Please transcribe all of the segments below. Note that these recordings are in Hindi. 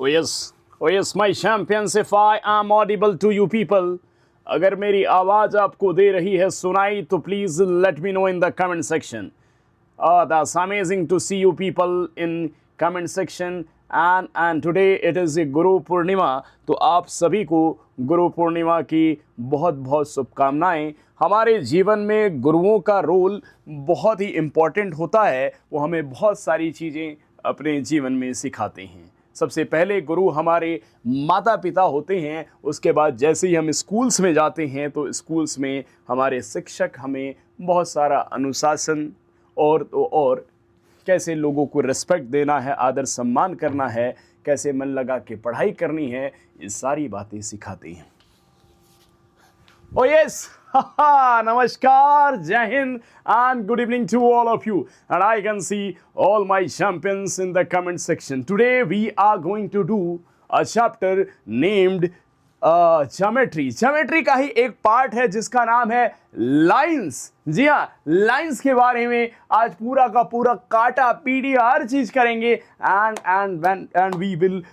Oh yes, my champions, if I am audible to you people, अगर मेरी आवाज़ आपको दे रही है सुनाई तो please let me know in the comment section. That's amazing to see you people in comment section and today it is a Guru Purnima. तो आप सभी को गुरु पूर्णिमा की बहुत बहुत शुभकामनाएं. हमारे जीवन में गुरुओं का रोल बहुत ही इम्पॉर्टेंट होता है. वो हमें बहुत सारी चीज़ें अपने जीवन में सिखाते हैं. सबसे पहले गुरु हमारे माता पिता होते हैं. उसके बाद जैसे ही हम स्कूल्स में जाते हैं तो स्कूल्स में हमारे शिक्षक हमें बहुत सारा अनुशासन और कैसे लोगों को रिस्पेक्ट देना है, आदर सम्मान करना है, कैसे मन लगा के पढ़ाई करनी है, ये सारी बातें सिखाते हैं. Oh yes, namaskar, Jai Hind and good evening to all of you. And I can see all my champions in the comment section. Today we are going to do a chapter named geometry. Geometry का ही एक पार्ट है जिसका नाम है लाइंस. जी हाँ, लाइंस के बारे में आज पूरा का पूरा काटा पीडी हर चीज करेंगे and we will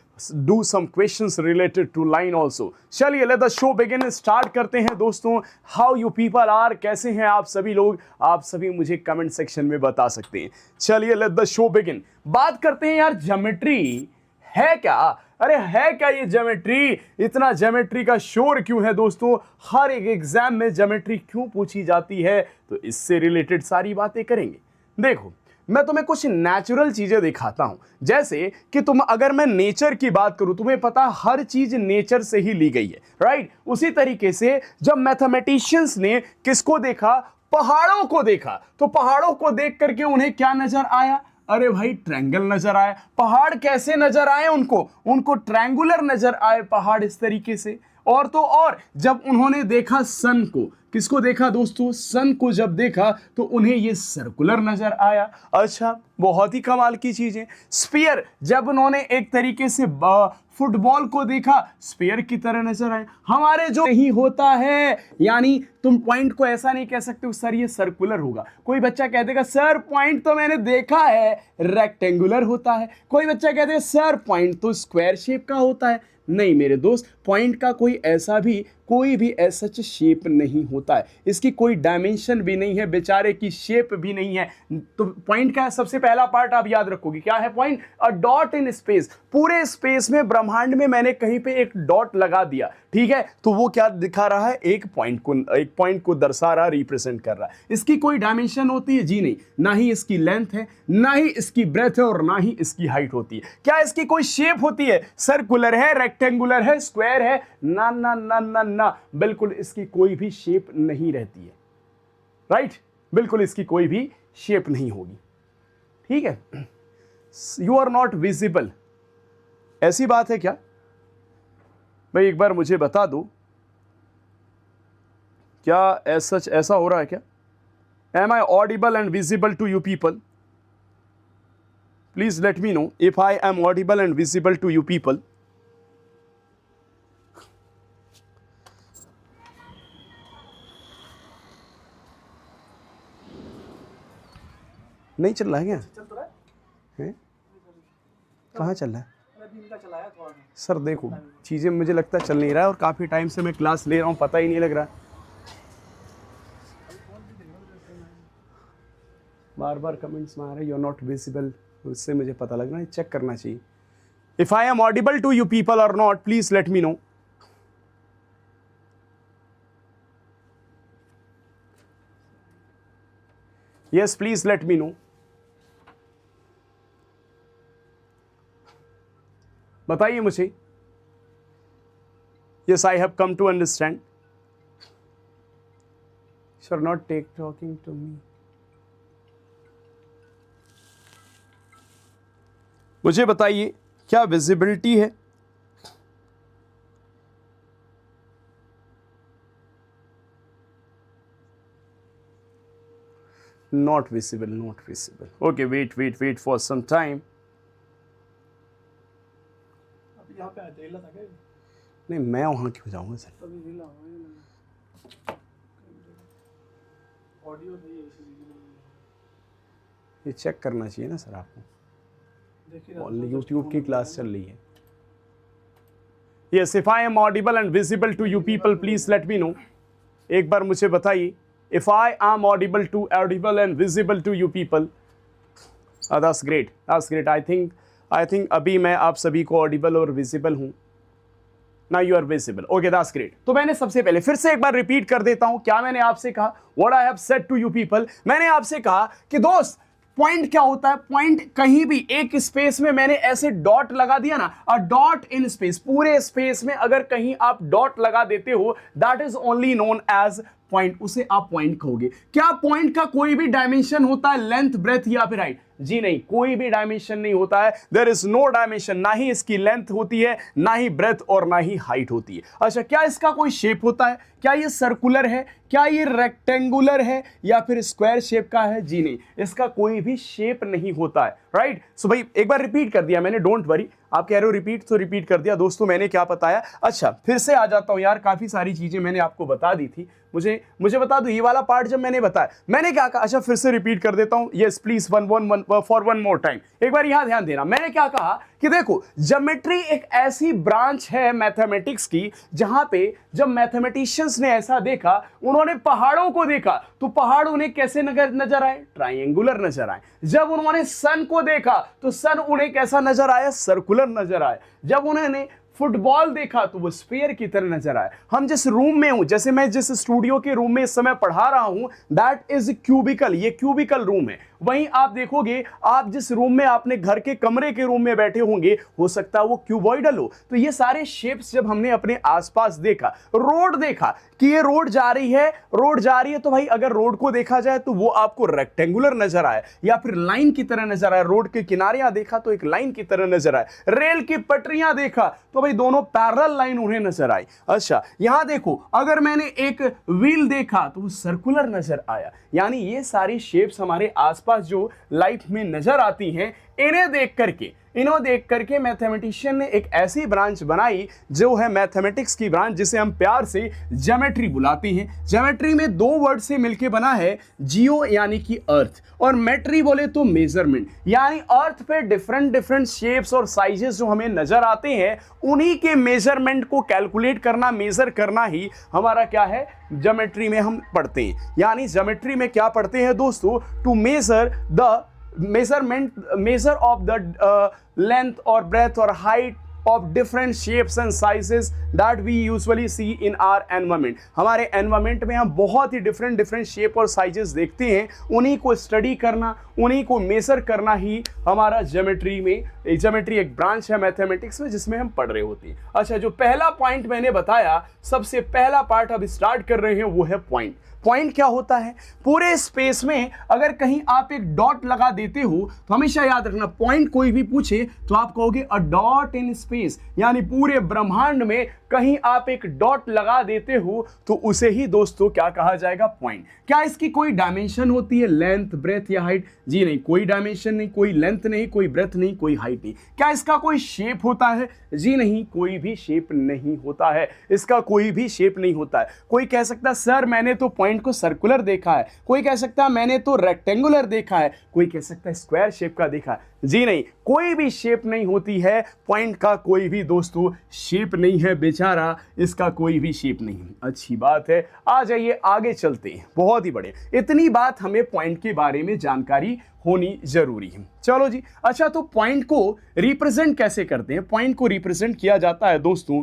do some questions related to line also. चलिए let the show begin. Start करते हैं दोस्तों. हाउ यू पीपल आर, कैसे हैं आप सभी लोग? आप सभी मुझे कमेंट सेक्शन में बता सकते हैं. चलिए लेट द शो बिगिन. बात करते हैं यार, ज्योमेट्री है क्या? अरे है क्या ये ज्योमेट्री? इतना ज्योमेट्री का शोर क्यों है दोस्तों? हर एक एग्जाम में ज्योमेट्री क्यों पूछी जाती है? तो इससे रिलेटेड सारी बातें करेंगे. देखो, मैं तुम्हें कुछ नेचुरल चीजें दिखाता हूं. जैसे कि अगर मैं नेचर की बात करूं, तुम्हें पता हर चीज नेचर से ही ली गई है, राइट? उसी तरीके से जब मैथमेटिशियंस ने किसको देखा? पहाड़ों को देखा. तो पहाड़ों को देख करके उन्हें क्या नजर आया? अरे भाई, ट्रायंगल नजर आए. पहाड़ कैसे नजर आए उनको ट्रायंगुलर नजर आए पहाड़ इस तरीके से. और तो और जब उन्होंने देखा सन को, किसको देखा दोस्तों? सन को जब देखा तो उन्हें ये सर्कुलर नजर आया. अच्छा, बहुत ही कमाल की चीज है. स्फीयर, जब उन्होंने एक तरीके से फुटबॉल को देखा, स्फीयर की तरह नजर आए. हमारे जो नहीं होता है, यानी तुम पॉइंट को ऐसा नहीं कह सकते सर ये सर्कुलर होगा. कोई बच्चा कह देगा सर पॉइंट तो मैंने देखा है रेक्टेंगुलर होता है. कोई बच्चा कहते हैं सर पॉइंट तो स्क्वायर शेप का होता है. नहीं मेरे दोस्त, पॉइंट का कोई भी ऐसा शेप नहीं होता है. इसकी कोई डायमेंशन भी नहीं है, बेचारे की शेप भी नहीं है. तो पॉइंट का सबसे पहला पार्ट आप याद रखोगे, क्या है point? A dot in space. पूरे स्पेस में, ब्रह्मांड में मैंने कहीं पे एक डॉट लगा दिया, ठीक है, तो वो क्या दिखा रहा है? एक पॉइंट को दर्शा रहा, रिप्रेजेंट कर रहा है. इसकी कोई डायमेंशन होती है? जी नहीं. ना ही इसकी लेंथ है, ना ही इसकी ब्रेथ है, और ना ही इसकी हाइट होती है. क्या इसकी कोई शेप होती है? सर्कुलर है, रेक्टेंगुलर है, स्क्वायर है? ना ना ना ना ना, बिल्कुल इसकी कोई भी शेप नहीं रहती है, राइट? बिल्कुल इसकी कोई भी शेप नहीं होगी, ठीक है. यू आर नॉट विजिबल, ऐसी बात है क्या भाई? एक बार मुझे बता दो, क्या ऐसा हो रहा है क्या? Am I audible and visible to you people? Please let me know if I am audible and visible to you people. नहीं चल रहा है क्या? चल तो रहा है? कहाँ चल रहा है? इनका चलाया थोड़ा. सर देखो, चीज़ें मुझे लगता है चल नहीं रहा है, और काफ़ी टाइम से मैं क्लास ले रहा हूँ, पता ही नहीं लग रहा. बार बार कमेंट्स में आ रहे यू आर नॉट विजिबल, उससे मुझे पता लग रहा है, चेक करना चाहिए. If I am audible to you people or not, please let me know. Yes, please let me know. बताइए मुझे. Yes, I have come to understand. You are not talking to me. मुझे बताइए, क्या विजिबिलिटी है? Not visible, not visible. Okay, wait for some time. अभी यहाँ पे अकेला था क्या? नहीं, मैं वहाँ क्यों जाऊँगा सर? तभी हिला ऑडियो नहीं है इसलिए. ये चेक करना चाहिए ना सर आपको. देखिए ऑनली यूट्यूब की क्लास चल रही है. Yes, if I am audible and visible to you people, please let me know. एक बार मुझे बताइए, if I am audible and visible to you people. That's great. That's great. I think अभी मैं आप सभी को audible और visible हूँ. Now you are visible. Okay, that's great. तो मैंने सबसे पहले फिर से एक बार रिपीट कर देता हूं, क्या मैंने आपसे कहा? What I have said to you people. मैंने आपसे कहा कि दोस्त पॉइंट क्या होता है? पॉइंट कहीं भी एक स्पेस में मैंने ऐसे डॉट लगा दिया ना, अ डॉट इन स्पेस, पूरे स्पेस में अगर कहीं आप डॉट लगा देते हो, that is only known as point, उसे आप पॉइंट कहोगे। क्या पॉइंट का कोई भी डायमेंशन होता है, लेंथ, ब्रेथ या फिर हाइट? जी नहीं, कोई भी डायमेंशन नहीं होता है। देयर इज नो डायमेंशन, ना ही इसकी लेंथ होती है, ना ही ब्रेथ और ना ही हाइट होती है। अच्छा, क्या इसका कोई शेप होता है? क्या ये सर्कुलर है, क्या ये रेक्टेंगुलर है या फिर स्क्वायर शेप का है? जी नहीं, इसका कोई भी शेप नहीं होता है। राइट, सो भाई एक बार रिपीट कर दिया मैंने, डोंट वरी। आप कह रहे हो रिपीट, तो रिपीट कर दिया दोस्तों, मैंने क्या बताया। अच्छा, फिर से आ जाता हूं यार, काफी सारी चीजें मैंने आपको बता दी थी। मुझे बता दो, ये वाला पार्ट जब मैंने बताया, मैंने क्या कहा? अच्छा, फिर से रिपीट कर देता हूं। Yes please, for one more time, एक बार यहां ध्यान देना। मैंने क्या कहा कि देखो, ज्योमेट्री एक ऐसी ब्रांच है मैथमेटिक्स की जहां पे जब मैथमेटिशियंस ने ऐसा देखा, उन्होंने पहाड़ों को देखा तो पहाड़ उन्हें कैसे नजर आए? ट्रायंगुलर नजर आए। जब उन्होंने सन को देखा तो सन उन्हें कैसा नजर आया? सर्कुलर नजर आया। जब उन्होंने फुटबॉल देखा तो वो स्फीयर की तरह नजर आया। हम जिस रूम में हूं, जैसे मैं जिस स्टूडियो के रूम में इस समय पढ़ा रहा हूं, दैट इज क्यूबिकल, ये क्यूबिकल रूम है। वहीं आप देखोगे, आप जिस रूम में अपने घर के कमरे के रूम में बैठे होंगे, हो सकता है वो क्यूबॉइडल हो। तो ये सारे शेप्स जब हमने अपने आसपास देखा, रोड देखा कि ये रोड जा रही है, तो भाई अगर रोड को देखा जाए तो वो आपको रेक्टेंगुलर नजर आए या फिर लाइन की तरह नजर आए। रोड के किनारियां देखा तो एक लाइन की तरह नजर आए। रेल की पटरियां देखा तो भाई दोनों पैरेलल लाइन उन्हें नजर आई। अच्छा, यहां देखो, अगर मैंने एक व्हील देखा तो वो सर्कुलर नजर आया। यानी ये सारी शेप्स हमारे आसपास जो लाइफ में नजर आती हैं, इन्हें देख करके मैथमेटिशियन ने एक ऐसी ब्रांच बनाई जो है मैथमेटिक्स की ब्रांच, जिसे हम प्यार से ज्योमेट्री बुलाते हैं। ज्योमेट्री में दो वर्ड से मिलके बना है, जियो यानी कि अर्थ, और मेट्री बोले तो मेजरमेंट। यानी अर्थ पे डिफरेंट शेप्स और साइजेस जो हमें नजर आते हैं, उन्हीं के मेजरमेंट को कैलकुलेट करना, मेजर करना ही हमारा क्या है, ज्योमेट्री में हम पढ़ते हैं। यानी ज्योमेट्री में क्या पढ़ते हैं दोस्तों? To measure of the length or breadth or height of different shapes and sizes that we usually see in our environment. हमारे environment में हम बहुत ही different shape और sizes देखते हैं, उन्हीं को स्टडी करना, उन्हीं को मेजर करना ही हमारा ज्योमेट्री एक ब्रांच है मैथमेटिक्स में, जिसमें हम पढ़ रहे होते हैं। अच्छा, जो पहला पॉइंट मैंने बताया, सबसे पहला पार्ट अब स्टार्ट कर रहे हैं, वो है पॉइंट। पॉइंट क्या होता है? पूरे स्पेस में अगर कहीं आप एक डॉट लगा देते हो, तो हमेशा याद रखना, पॉइंट कोई भी पूछे तो आप कहोगे अ डॉट इन स्पेस। यानी पूरे ब्रह्मांड में कहीं आप एक डॉट लगा देते हो तो उसे ही दोस्तों क्या कहा जाएगा? पॉइंट। क्या इसकी कोई डायमेंशन होती है, लेंथ, ब्रेथ या हाइट? जी नहीं, कोई डायमेंशन नहीं, कोई लेंथ नहीं, कोई ब्रेथ नहीं, कोई हाइट नहीं। क्या इसका कोई शेप होता है? जी नहीं, कोई भी शेप नहीं होता है। इसका कोई भी शेप नहीं होता है। कोई कह सकता है सर मैंने तो पॉइंट को सर्कुलर देखा है, कोई कह सकता है मैंने तो रेक्टेंगुलर देखा है, कोई कह सकता है स्क्वायर शेप का देखा है। जी नहीं, कोई भी शेप नहीं होती है। पॉइंट का कोई भी दोस्तों शेप नहीं है बेचारा, इसका कोई भी शेप नहीं है। अच्छी बात है, आ जाइए आगे चलते हैं। बहुत ही बढ़िया, इतनी बात हमें पॉइंट के बारे में जानकारी होनी जरूरी है। चलो जी, अच्छा तो पॉइंट को रिप्रेजेंट कैसे करते हैं? पॉइंट को रिप्रेजेंट किया जाता है दोस्तों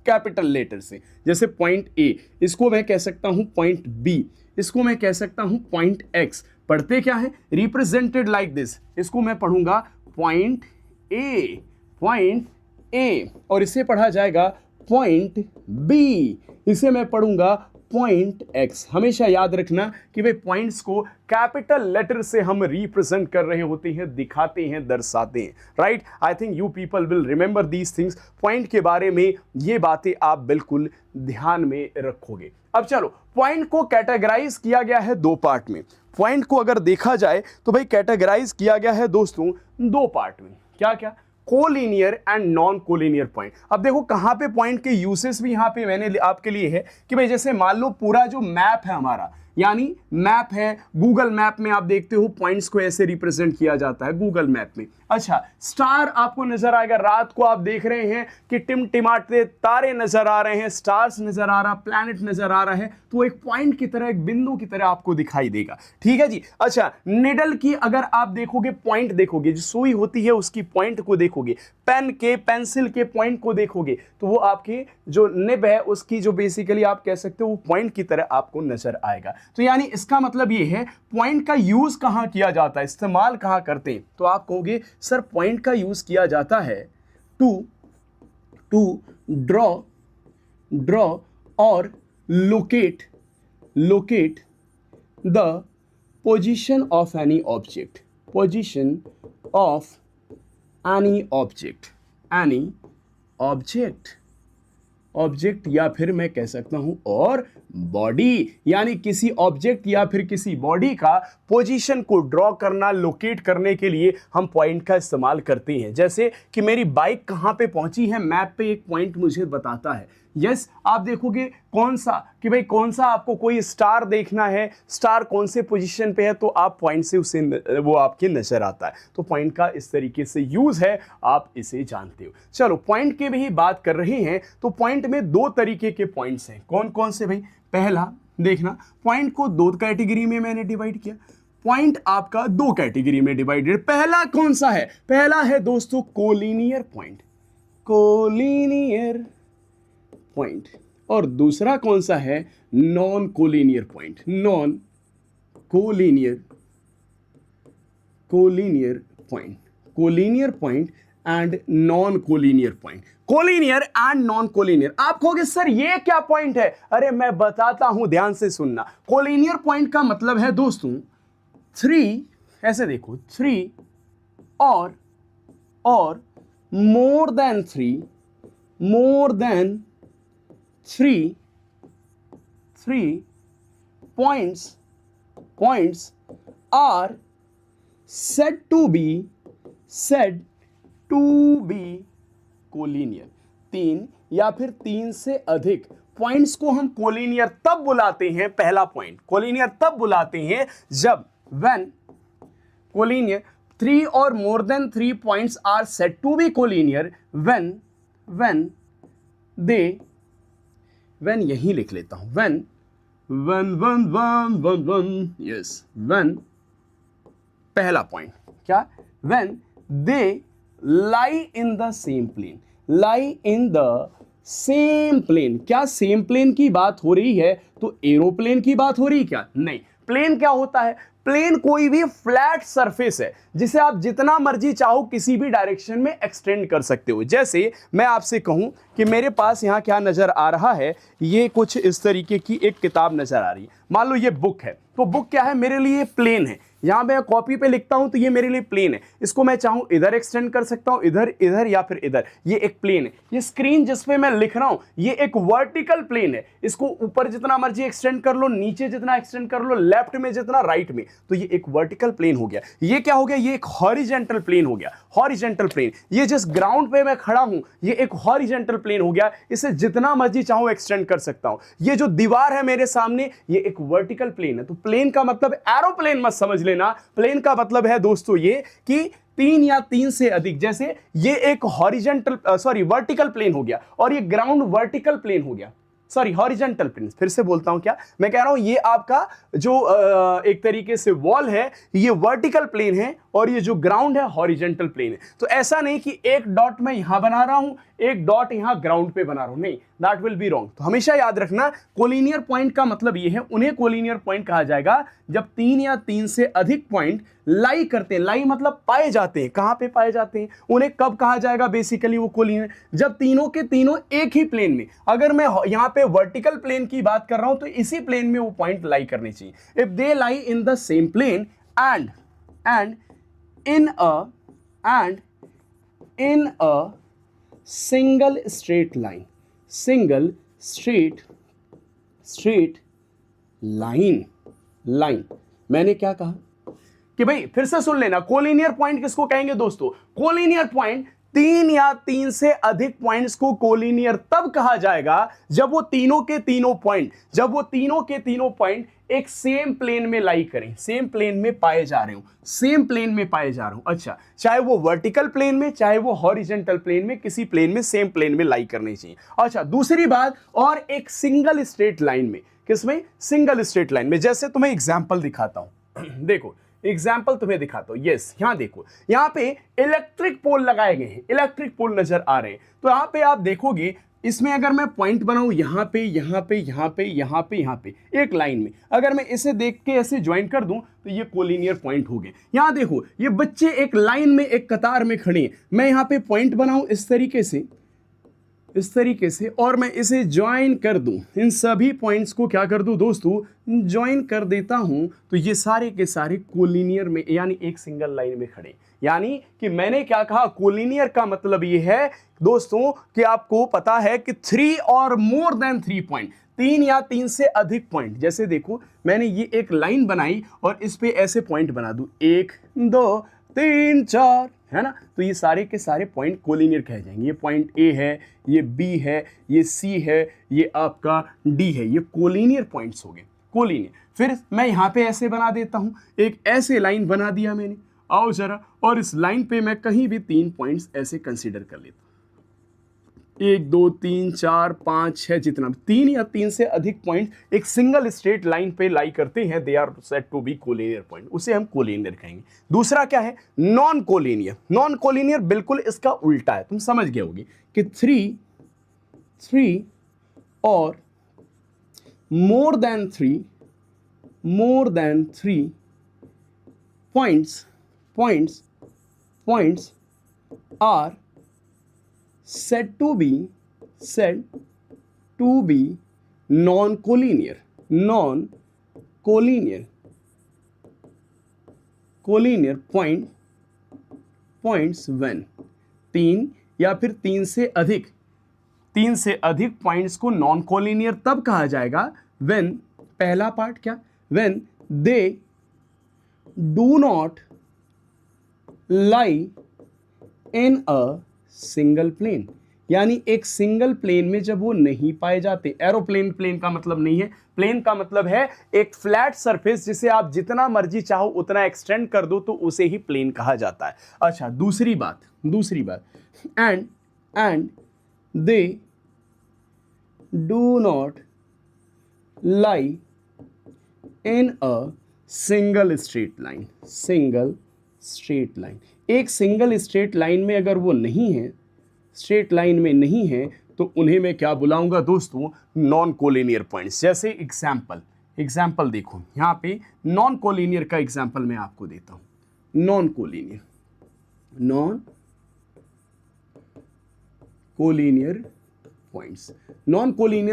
कैपिटल लेटर से। जैसे पॉइंट ए, इसको मैं कह सकता हूं पॉइंट बी, इसको मैं कह सकता हूं पॉइंट एक्स। पढ़ते क्या है? Represented like this. इसको मैं पढ़ूंगा पॉइंट ए, और इसे पढ़ा जाएगा पॉइंट बी, इसे मैं पढ़ूंगा पॉइंट एक्स। हमेशा याद रखना कि भाई पॉइंट्स को कैपिटल लेटर से हम रिप्रेजेंट कर रहे होते हैं, दिखाते हैं, दर्शाते हैं। Right, I think you people will remember these things. Point के बारे में ये बातें आप बिल्कुल ध्यान में रखोगे। अब चलो, पॉइंट को कैटेगराइज किया गया है दो पार्ट में। पॉइंट को अगर देखा जाए तो भाई कैटेगराइज किया गया है दोस्तों दो पार्ट में। क्या क्या? Collinear and non collinear point. अब देखो कहां पे पॉइंट के यूसेस भी यहां पे मैंने आपके लिए है कि भाई जैसे मान लो पूरा जो मैप है हमारा, यानी मैप है, गूगल मैप में आप देखते हो पॉइंट्स को ऐसे रिप्रेजेंट किया जाता है गूगल मैप में। अच्छा, स्टार आपको नजर आएगा, रात को आप देख रहे हैं कि टिमटिमाते तारे नजर आ रहे हैं, स्टार्स नजर आ रहा, प्लैनेट नजर आ रहा है, तो एक पॉइंट की तरह, एक बिंदु की तरह आपको दिखाई देगा। ठीक है जी। अच्छा, निडल की अगर आप देखोगे, पॉइंट देखोगे, जो सुई होती है उसकी पॉइंट को देखोगे, पेन के, पेंसिल के पॉइंट को देखोगे, तो वो आपके जो निब है उसकी जो बेसिकली आप कह सकते हो वो पॉइंट की तरह आपको नजर आएगा। तो यानी इसका मतलब ये है पॉइंट का यूज कहां किया जाता है, इस्तेमाल कहां करते हैं, तो आप कहोगे सर पॉइंट का यूज किया जाता है टू ड्रॉ और locate the position of any object, position of any object या फिर मैं कह सकता हूं और बॉडी, यानी किसी ऑब्जेक्ट या फिर किसी बॉडी का पोजीशन को ड्रॉ करना, लोकेट करने के लिए हम पॉइंट का इस्तेमाल करते हैं। जैसे कि मेरी बाइक कहां पे पहुंची है, मैप पे एक पॉइंट मुझे बताता है। यस, आप देखोगे कौन सा, कि भाई कौन सा आपको कोई स्टार देखना है, स्टार कौन से पोजीशन पे है, तो आप पॉइंट से उसे वो आपके नजर आता है। तो पॉइंट का इस तरीके से यूज है, आप इसे जानते हो। चलो, पॉइंट की भी बात कर रहे हैं, तो पॉइंट में दो तरीके के पॉइंट्स हैं। कौन कौन से भाई? पहला देखना, पॉइंट को दो कैटेगरी में मैंने डिवाइड किया। पॉइंट आपका दो कैटेगरी में डिवाइडेड। पहला कौन सा है? पहला है दोस्तों कोलिनियर पॉइंट, कोलिनियर पॉइंट। और दूसरा कौन सा है? Non collinear point, non collinear point, collinear point and non collinear point, collinear and non collinear. आप कहोगे सर ये क्या पॉइंट है? अरे मैं बताता हूं, ध्यान से सुनना। कोलिनियर पॉइंट का मतलब है दोस्तों 3, ऐसे देखो, 3 और more then 3 points are said to be collinear. 3 या फिर 3 से अधिक पॉइंट्स को हम कोलिनियर तब बुलाते हैं, पहला पॉइंट कोलिनियर तब बुलाते हैं जब when कोलिनियर 3 और more than 3 points are said to be collinear when यही लिख लेता हूं, when पहला पॉइंट क्या? when they lie in the same plane। क्या सेम प्लेन की बात हो रही है? तो एरोप्लेन की बात हो रही है क्या? नहीं। प्लेन क्या होता है? प्लेन कोई भी फ्लैट सरफेस है जिसे आप जितना मर्जी चाहो किसी भी डायरेक्शन में एक्सटेंड कर सकते हो। जैसे मैं आपसे कहूं कि मेरे पास यहां क्या नजर आ रहा है, ये कुछ इस तरीके की एक किताब नजर आ रही है। मान लो ये बुक है, तो बुक क्या है? मेरे लिए प्लेन है। यहां मैं कॉपी पे लिखता हूं तो ये मेरे लिए प्लेन है। इसको मैं चाहूं इधर एक्सटेंड कर सकता हूं, इधर या फिर इधर। ये एक प्लेन है। ये स्क्रीन जिस पे मैं लिख रहा हूं ये एक वर्टिकल प्लेन है। इसको ऊपर जितना मर्जी एक्सटेंड कर लो, नीचे जितना एक्सटेंड कर लो, लेफ्ट में जितना, राइट में, तो ये एक वर्टिकल प्लेन हो गया। ये क्या हो गया? ये एक हॉरिजेंटल प्लेन हो गया, हॉरिजेंटल प्लेन। ये जिस ग्राउंड पे मैं खड़ा हूं ये एक हॉरिजेंटल प्लेन हो गया। इसे जितना मर्जी चाहूं एक्सटेंड कर सकता हूं। ये जो दीवार है मेरे सामने ये एक वर्टिकल प्लेन है। तो प्लेन का मतलब एरोप्लेन मत समझ लेना। प्लेन का मतलब है दोस्तों ये कि 3 या 3 से अधिक। जैसे ये एक वर्टिकल प्लेन हो गया और ये ग्राउंड वर्टिकल प्लेन हो गया, हॉरिजॉन्टल प्लेन। फिर से बोलता हूं, क्या मैं कह रहा हूं? ये आपका जो एक तरीके से वॉल है ये वर्टिकल प्लेन है और ये जो ग्राउंड है हॉरिजॉन्टल प्लेन है। तो ऐसा नहीं कि एक डॉट मैं यहां बना रहा हूं, एक डॉट यहां ग्राउंड पे बना रहा हूं, नहीं, दैट विल बी रॉन्ग। तो हमेशा याद रखना कोलिनियर पॉइंट का मतलब ये है, उन्हें कोलिनियर पॉइंट कहा जाएगा जब 3 या 3 से अधिक पॉइंट लाई करते हैं। लाई मतलब पाए जाते हैं। कहां पे पाए जाते हैं? उन्हें कब कहा जाएगा बेसिकली वो कोलिनियर? जब तीनों के तीनों एक ही प्लेन में। अगर मैं यहां पे वर्टिकल प्लेन की बात कर रहा हूं तो इसी प्लेन में वो पॉइंट लाई करने चाहिए। If they lie in the same plane and in a single straight line मैंने क्या कहा कि भाई फिर से सुन लेना, कोलिनियर पॉइंट किसको कहेंगे दोस्तों? कोलिनियर पॉइंट तीन या तीन से अधिक पॉइंट्स को कोलिनियर तब कहा जाएगा जब वो तीनों के तीनों पॉइंट एक सेम प्लेन में लाई करें, सेम प्लेन में पाए जा रहे हो, अच्छा, चाहे वो वर्टिकल प्लेन में चाहे वो हॉरिजॉन्टल प्लेन में, किसी प्लेन में, सेम प्लेन में लाई करनी चाहिए। अच्छा, दूसरी बात, और एक सिंगल स्ट्रेट लाइन में, किसमें? सिंगल स्ट्रेट लाइन में। जैसे तुम्हें एग्जांपल दिखाता हूं देखो, एग्जाम्पल तुम्हें दिखाता हूं। यस, यहां देखो, यहां पे इलेक्ट्रिक पोल लगाए गए हैं, इलेक्ट्रिक पोल नजर आ रहे हैं। तो यहां पे आप देखोगे, इसमें अगर मैं पॉइंट बनाऊं यहां पे एक लाइन में, अगर मैं इसे देख के ऐसे ज्वाइन कर दूं तो ये कोलिनियर पॉइंट हो गए। यहां देखो, ये बच्चे एक लाइन में, एक कतार में खड़े हैं, मैं यहां पे पॉइंट बनाऊं इस तरीके से, और मैं इसे ज्वाइन कर दूं, इन सभी पॉइंट्स को क्या कर दूं दोस्तों? ज्वाइन कर देता हूं, तो ये सारे के सारे कोलिनियर में, यानी एक सिंगल लाइन में खड़े। यानी कि मैंने क्या कहा, कोलिनियर का मतलब ये है दोस्तों कि आपको पता है कि 3 और मोर देन 3 पॉइंट, 3 या 3 से अधिक पॉइंट। जैसे देखो, मैंने ये एक लाइन बनाई और इस पे ऐसे पॉइंट बना दूं, 1 2 3 4, है ना? तो ये सारे के सारे पॉइंट कोलिनियर कहे जाएंगे। ये पॉइंट ए है, ये बी है, ये सी है, ये आपका डी है, ये कोलिनियर पॉइंट्स हो गए, कोलिनियर। फिर मैं यहाँ पे ऐसे बना देता हूँ, एक ऐसे लाइन बना दिया मैंने, आओ जरा, और इस लाइन पे मैं कहीं भी 3 पॉइंट्स ऐसे कंसीडर कर लेता हूँ, 1 2 3 4 5 6, जितना 3 या 3 से अधिक पॉइंट एक सिंगल स्ट्रेट लाइन पे लाई करते हैं, they are said to be collinear point, उसे हम कोलिनियर कहेंगे। दूसरा क्या है? Non collinear. नॉन कोलिनियर बिल्कुल इसका उल्टा है, तुम समझ गए होगी कि 3 और more then 3 points are said to be non-collinear points when 3 या फिर 3 से अधिक पॉइंट्स को नॉन कोलिनियर तब कहा जाएगा when, पहला पार्ट क्या? when they do not lie in a single plane, यानी एक सिंगल प्लेन में जब वो नहीं पाए जाते। एरोप्लेन प्लेन का मतलब नहीं है, प्लेन का मतलब है एक फ्लैट सरफेस जिसे आप जितना मर्जी चाहो उतना एक्सटेंड कर दो तो उसे ही प्लेन कहा जाता है। अच्छा, दूसरी बात, and they do not lie in a single straight line, एक सिंगल स्ट्रेट लाइन में अगर वो नहीं है, स्ट्रेट लाइन में नहीं है, तो उन्हें मैं क्या बुलाऊंगा दोस्तों? Non collinear points. जैसे एग्जाम्पल देखो, यहां पे नॉन कोलिनियर का एग्जाम्पल मैं आपको देता हूं। नॉन कोलिनियर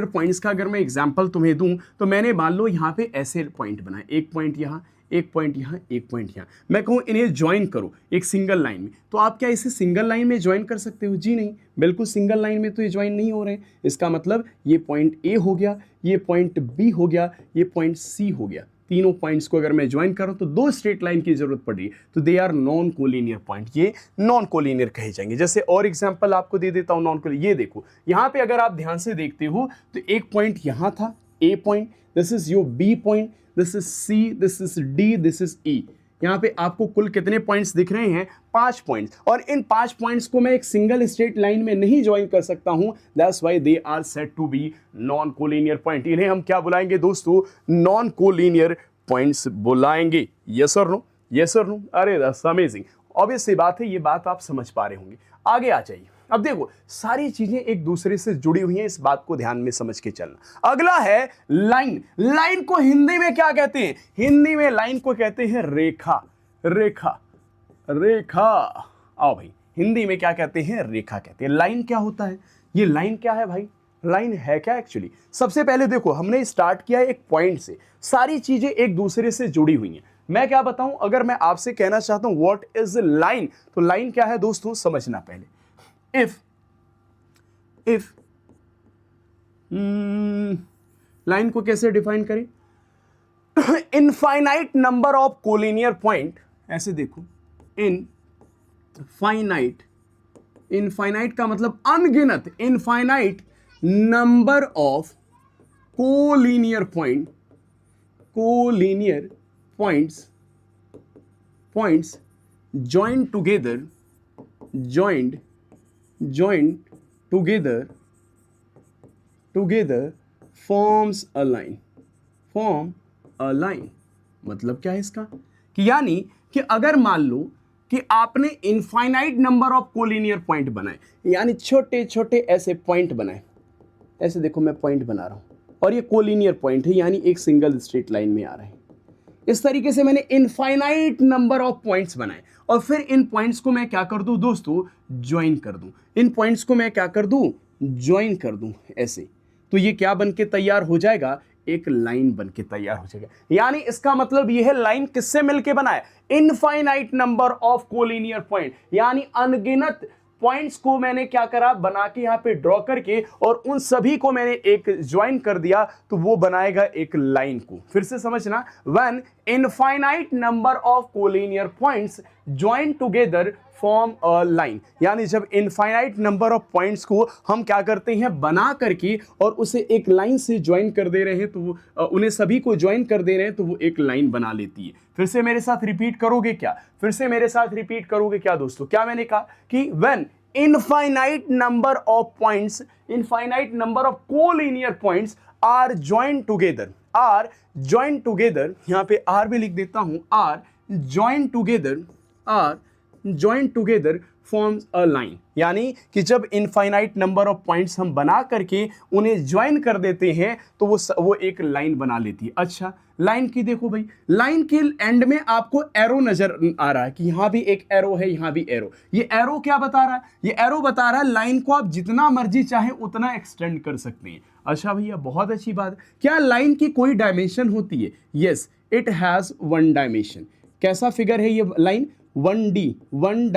पॉइंट्स का अगर मैं एग्जाम्पल तुम्हें दूं, तो मैंने मान लो यहां पे ऐसे पॉइंट बनाए, एक पॉइंट यहां, एक पॉइंट यहां, एक पॉइंट यहां, मैं कहूं इन्हें ज्वाइन करो एक सिंगल लाइन में, तो आप क्या इसे सिंगल लाइन में ज्वाइन कर सकते हो? जी नहीं, बिल्कुल सिंगल लाइन में तो ये ज्वाइन नहीं हो रहे हैं। इसका मतलब ये पॉइंट ए हो गया, ये पॉइंट बी हो गया, ये पॉइंट सी हो गया। तीनों पॉइंट्स को अगर मैं ज्वाइन करूं तो 2 स्ट्रेट लाइन की जरूरत पड़ रही है, तो they are non collinear point, ये नॉन कोलिनियर कहे जाएंगे। जैसे और एग्जांपल आपको दे देता हूं नॉन कोलिनियर। ये देखो, यहां पे अगर आप ध्यान से देखते हो तो एक पॉइंट यहां था, a point, this is your b point, this is c, this is d, this is e. यहाँ पे आपको कुल कितने पॉइंट्स दिख रहे हैं? 5 पॉइंट्स, और इन 5 पॉइंट्स को मैं एक सिंगल स्ट्रेट लाइन में नहीं ज्वाइन कर सकता हूं, that's why they are said to be non collinear point. इन्हें हम क्या बुलाएंगे दोस्तों? नॉन कोलिनियर पॉइंट्स बुलाएंगे। यस और नो? यस और नो? अरे दैट्स अमेजिंग। ऑब्वियस सी बात है, ये बात आप समझ पा रहे होंगे। आगे आ जाइए। अब देखो, सारी चीजें एक दूसरे से जुड़ी हुई हैं, इस बात को ध्यान में समझ के चलना। अगला है लाइन। लाइन को हिंदी में क्या कहते हैं? हिंदी में लाइन को कहते हैं रेखा। आओ भाई, हिंदी में क्या कहते हैं? रेखा कहते हैं। लाइन क्या होता है? ये लाइन क्या है भाई? लाइन है क्या एक्चुअली? सबसे पहले देखो, हमने स्टार्ट किया एक पॉइंट से, सारी चीजें एक दूसरे से जुड़ी हुई हैं। मैं क्या बताऊं, अगर मैं आपसे कहना चाहता हूं व्हाट इज लाइन, तो लाइन क्या है दोस्तों? समझना पहले। if लाइन को कैसे डिफाइन करें? Infinite number of collinear point, ऐसे देखो, इनफाइनाइट इनफाइनाइट का मतलब अनगिनत, infinite number of collinear point, collinear points joined together forms a line, मतलब क्या है इसका कि यानी कि अगर मान लो कि आपने infinite number of collinear point बनाए, यानी छोटे छोटे ऐसे पॉइंट बनाए, ऐसे देखो मैं पॉइंट बना रहा हूं और ये कोलिनियर पॉइंट है, यानी एक सिंगल स्ट्रेट लाइन में आ रहे हैं। इस तरीके से मैंने इनफाइनाइट नंबर ऑफ पॉइंट्स बनाए और फिर इन पॉइंट्स को मैं क्या कर दूं दोस्तों, ज्वाइन कर दूं। इन पॉइंट्स को मैं क्या कर दूं, ज्वाइन कर दूं ऐसे। तो ये क्या बन के तैयार हो जाएगा, एक लाइन बन के तैयार हो जाएगा। यानी इसका मतलब ये है लाइन किससे मिलके बना है, infinite number of collinear point, यानी अनगिनत पॉइंट्स को मैंने क्या करा, बना के यहां पे ड्रॉ करके और उन सभी को मैंने एक ज्वाइन कर दिया, तो वो बनाएगा एक लाइन को। फिर से समझना, when infinite number of collinear points join together form a line, यानी जब इनफाइनाइट नंबर ऑफ पॉइंट्स को हम क्या करते हैं, बना करके और उसे एक लाइन से ज्वाइन कर दे रहे हैं, तो वो उन्हें सभी को ज्वाइन कर दे रहे हैं, तो वो एक लाइन बना लेती है। फिर से मेरे साथ रिपीट करोगे क्या, फिर से मेरे साथ रिपीट करोगे क्या दोस्तों, क्या मैंने कहा कि when infinite number of points, infinite number of collinear points are join together, यहां पे आर भी लिख देता हूं, are join together forms a line, यानी कि जब इनफाइनाइट नंबर ऑफ पॉइंट्स हम बना करके उन्हें ज्वाइन कर देते हैं, तो वो एक लाइन बना लेती है। अच्छा, लाइन की देखो भाई, लाइन के एंड में आपको एरो नजर आ रहा है कि यहां भी एक एरो है, यहां भी एरो। ये एरो क्या बता रहा है, ये एरो बता रहा है लाइन को आप जितना मर्जी चाहे उतना एक्सटेंड कर सकते हैं। अच्छा भैया, बहुत अच्छी बात। क्या लाइन की कोई डायमेंशन होती है? Yes, it has one dimension. कैसा फिगर है ये लाइन? 1D, one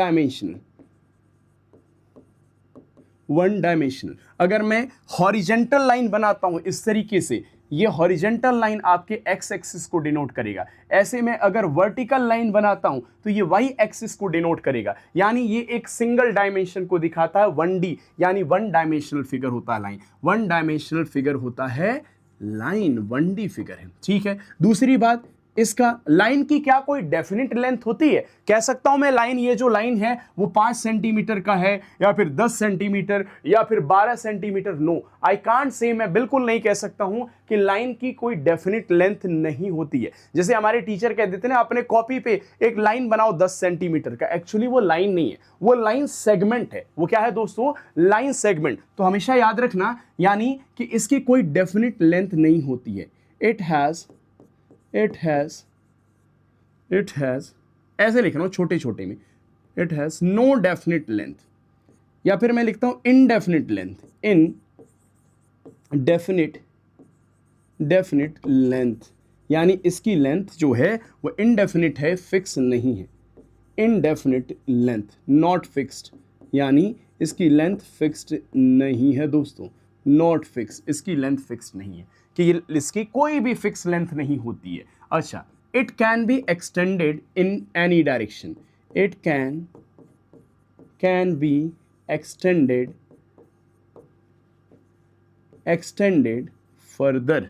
dimensional. अगर मैं हॉरिजेंटल लाइन बनाता हूं इस तरीके से, ये हॉरिजेंटल लाइन आपके एक्स एक्सिस को डिनोट करेगा। ऐसे में अगर वर्टिकल लाइन बनाता हूं तो ये वाई एक्सिस को डिनोट करेगा, यानी ये एक सिंगल डायमेंशन को दिखाता है, 1D, यानी वन डायमेंशनल फिगर होता है लाइन। वन डायमेंशनल फिगर होता है लाइन, 1D फिगर है। ठीक है, दूसरी बात, इसका लाइन की क्या कोई डेफिनेट लेंथ होती है? कह सकता हूं मैं लाइन, ये जो लाइन है वो 5 सेंटीमीटर का है या फिर 10 सेंटीमीटर या फिर 12 centimetre? No, I can't say, मैं बिल्कुल नहीं कह सकता हूं कि लाइन की कोई डेफिनेट लेंथ नहीं होती है। जैसे हमारे टीचर कह देते हैं ना, अपने कॉपी पे एक लाइन बनाओ 10 सेंटीमीटर का, एक्चुअली वो लाइन नहीं है, वो लाइन सेगमेंट है। वो क्या है दोस्तों? Line segment. तो हमेशा याद रखना, यानी कि इसकी कोई डेफिनेट लेंथ नहीं होती है। it has ऐसे लिख रहा हूं छोटे छोटे में, it has no definite length, या फिर मैं लिखता हूं indefinite length, definite length, यानी इसकी लेंथ जो है वो indefinite है, फिक्स नहीं है। indefinite length, not fixed, यानी इसकी लेंथ फिक्स्ड नहीं है दोस्तों, नॉट फिक्स, इसकी लेंथ फिक्स नहीं है, कि इसकी कोई भी फिक्स लेंथ नहीं होती है। अच्छा, it can be extended in any direction, it can be extended further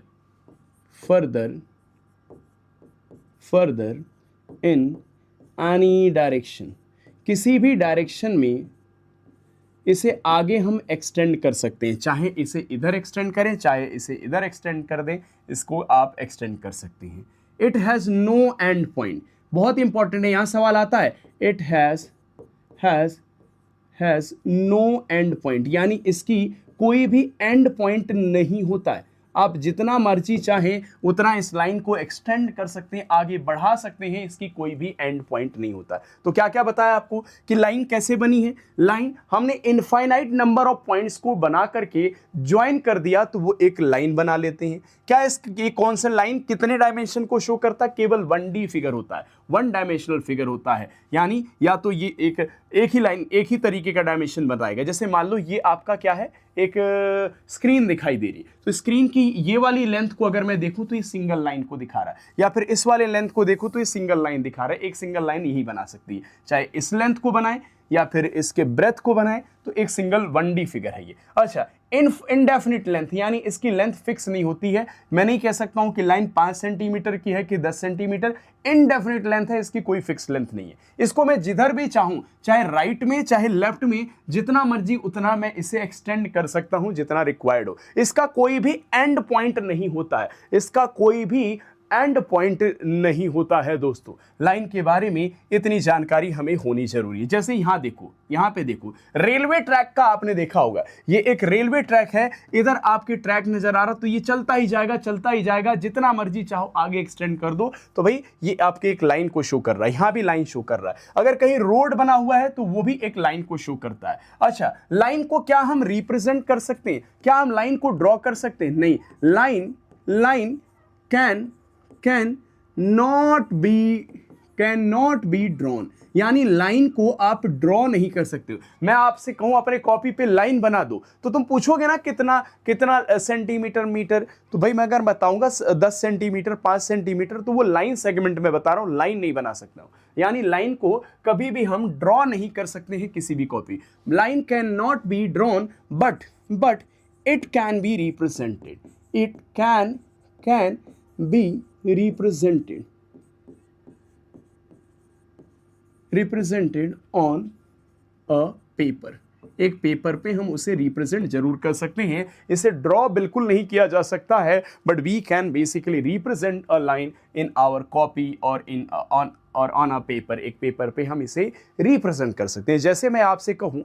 in any direction, किसी भी डायरेक्शन में इसे आगे हम एक्सटेंड कर सकते हैं, चाहे इसे इधर एक्सटेंड करें चाहे इसे इधर एक्सटेंड कर दें, इसको आप एक्सटेंड कर सकते हैं। It has no end point, बहुत इंपॉर्टेंट है, यहाँ सवाल आता है, it has no end point, यानी इसकी कोई भी एंड पॉइंट नहीं होता है। आप जितना मर्जी चाहें उतना इस लाइन को एक्सटेंड कर सकते हैं, आगे बढ़ा सकते हैं, इसकी कोई भी एंड पॉइंट नहीं होता। तो क्या क्या बताया आपको कि लाइन कैसे बनी है? लाइन हमने इनफाइनाइट नंबर ऑफ पॉइंट्स को बना करके ज्वाइन कर दिया तो वो एक लाइन बना लेते हैं। क्या ये कौन सा लाइन कितने डायमेंशन को शो करता है? केवल 1D फिगर होता है, वन डायमेंशनल फिगर होता है, यानी या तो ये एक ही लाइन एक ही तरीके का डायमेंशन बताएगा। जैसे मान लो ये आपका क्या है, एक स्क्रीन दिखाई दे रही है, तो स्क्रीन की ये वाली लेंथ को अगर मैं देखूं तो ये सिंगल लाइन को दिखा रहा है, या फिर इस वाले लेंथ को देखूं तो ये सिंगल लाइन दिखा रहा है। एक सिंगल लाइन यही बना सकती है, चाहे इस लेंथ को बनाए या फिर इसके ब्रेथ को बनाएं तो एक सिंगल 1D फिगर है ये। अच्छा, इनडेफिनिट लेंथ यानी इसकी लेंथ फिक्स नहीं होती है। मैं नहीं कह सकता हूं कि लाइन 5 सेंटीमीटर की है कि 10 सेंटीमीटर। इनडेफिनिट लेंथ है, इसकी कोई फिक्स लेंथ नहीं है। इसको मैं जिधर भी चाहूं, चाहे राइट में चाहे लेफ्ट में, जितना मर्जी उतना मैं इसे एक्सटेंड कर सकता हूं जितना रिक्वायर्ड हो। इसका कोई भी एंड पॉइंट नहीं होता है, इसका कोई भी एंड पॉइंट नहीं होता है दोस्तों। लाइन के बारे में इतनी जानकारी हमें होनी जरूरी है। जैसे यहां देखो, यहां पे देखो, रेलवे ट्रैक का आपने देखा होगा, ये एक रेलवे ट्रैक है, इधर आपके ट्रैक नजर आ रहा, तो ये चलता ही जाएगा, चलता ही जाएगा, जितना मर्जी चाहो आगे एक्सटेंड कर दो। तो भाई ये आपके एक लाइन को शो कर रहा है, यहां भी लाइन शो कर रहा है। अगर कहीं रोड बना हुआ है तो वो भी एक लाइन को शो करता है। अच्छा, लाइन को क्या हम रिप्रेजेंट कर सकते हैं? क्या हम लाइन को ड्रॉ कर सकते हैं? नहीं। Line can not be drawn, यानी लाइन को आप ड्रॉ नहीं कर सकते हो। मैं आपसे कहूं अपने कॉपी पे लाइन बना दो तो तुम पूछोगे ना कितना सेंटीमीटर मीटर, तो भाई मैं अगर बताऊंगा 10 सेंटीमीटर 5 सेंटीमीटर तो वो लाइन सेगमेंट में बता रहा हूं, लाइन नहीं बना सकता हूं। यानी लाइन को कभी भी हम ड्रॉ नहीं कर सकते हैं किसी भी copy. Line can not be drawn but it can be represented, it can be represented on a paper। एक पेपर पे हम उसे रिप्रेजेंट जरूर कर सकते हैं, इसे ड्रॉ बिल्कुल नहीं किया जा सकता है, but we can basically represent a line in our copy और ऑन अ पेपर। एक पेपर पे हम इसे रिप्रेजेंट कर सकते हैं। जैसे मैं आपसे कहूं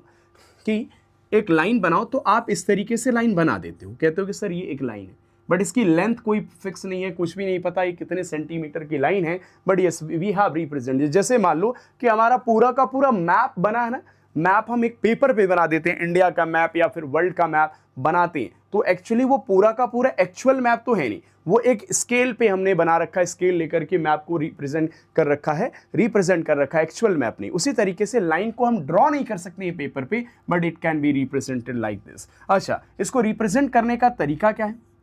कि एक लाइन बनाओ तो आप इस तरीके से लाइन बना देते हो, कहते हो कि सर ये एक लाइन है, बट इसकी लेंथ कोई फिक्स नहीं है, कुछ भी नहीं पता ये कितने सेंटीमीटर की लाइन है, but yes we have represented. जैसे मान लो कि हमारा पूरा का पूरा मैप बना है ना, मैप हम एक पेपर पे बना देते हैं, इंडिया का मैप या फिर वर्ल्ड का मैप बनाते हैं, तो एक्चुअली वो पूरा का पूरा एक्चुअल मैप तो है नहीं, वो एक स्केल पे हमने बना रखा है, स्केल लेकर के मैप को रिप्रेजेंट कर रखा है, एक्चुअल मैप नहीं। उसी तरीके से लाइन को हम ड्रॉ नहीं कर सकते हैं पेपर पे, but it can be represented like this. अच्छा, इसको रिप्रेजेंट करने का तरीका क्या है?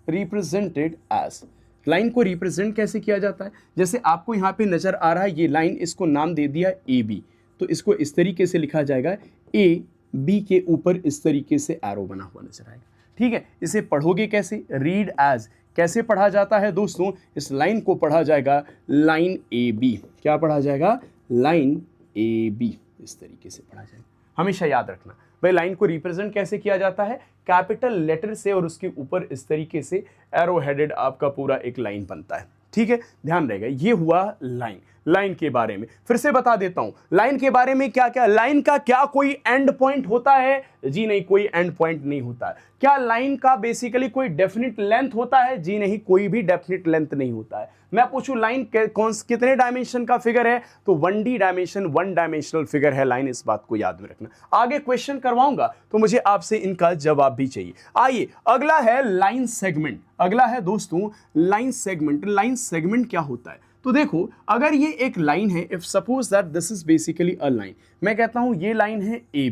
रिप्रेजेंटेड एज, लाइन को रिप्रेजेंट कैसे किया जाता है? जैसे आपको यहां पे नजर आ रहा है ये लाइन, इसको नाम दे दिया ए बी, तो इसको इस तरीके से लिखा जाएगा, ए बी के ऊपर इस तरीके से एरो बना हुआ नजर आएगा। ठीक है, इसे पढ़ोगे कैसे? Read as. कैसे पढ़ा जाता है दोस्तों? इस लाइन को पढ़ा जाएगा लाइन ए बी। क्या पढ़ा जाएगा? लाइन ए बी, इस तरीके से पढ़ा जाएगा। हमेशा याद रखना भाई, लाइन को रिप्रेजेंट कैसे किया जाता है? कैपिटल लेटर से, और उसके ऊपर इस तरीके से एरो हेडेड आपका पूरा एक लाइन बनता है। ठीक है, ध्यान रहेगा। ये हुआ लाइन के बारे में। फिर से बता देता हूं लाइन के बारे में क्या क्या। लाइन का क्या कोई एंड पॉइंट होता है? जी नहीं, कोई एंड पॉइंट नहीं होता है। क्या लाइन का बेसिकली कोई डेफिनेट लेंथ होता है? जी नहीं, कोई भी डेफिनेट लेंथ नहीं होता है। मैं पूछूं लाइन कितने डायमेंशन का फिगर है? तो 1D डायमेंशन, 1 डायमेंशनल फिगर है लाइन। इस बात को याद में रखना। आगे क्वेश्चन करवाऊंगा तो मुझे आपसे इनका जवाब भी चाहिए। आइए, अगला है लाइन सेगमेंट। अगला है दोस्तों लाइन सेगमेंट। लाइन सेगमेंट क्या होता है? तो देखो, अगर ये एक लाइन है, if suppose that this is basically a line, मैं कहता हूं ये लाइन है ए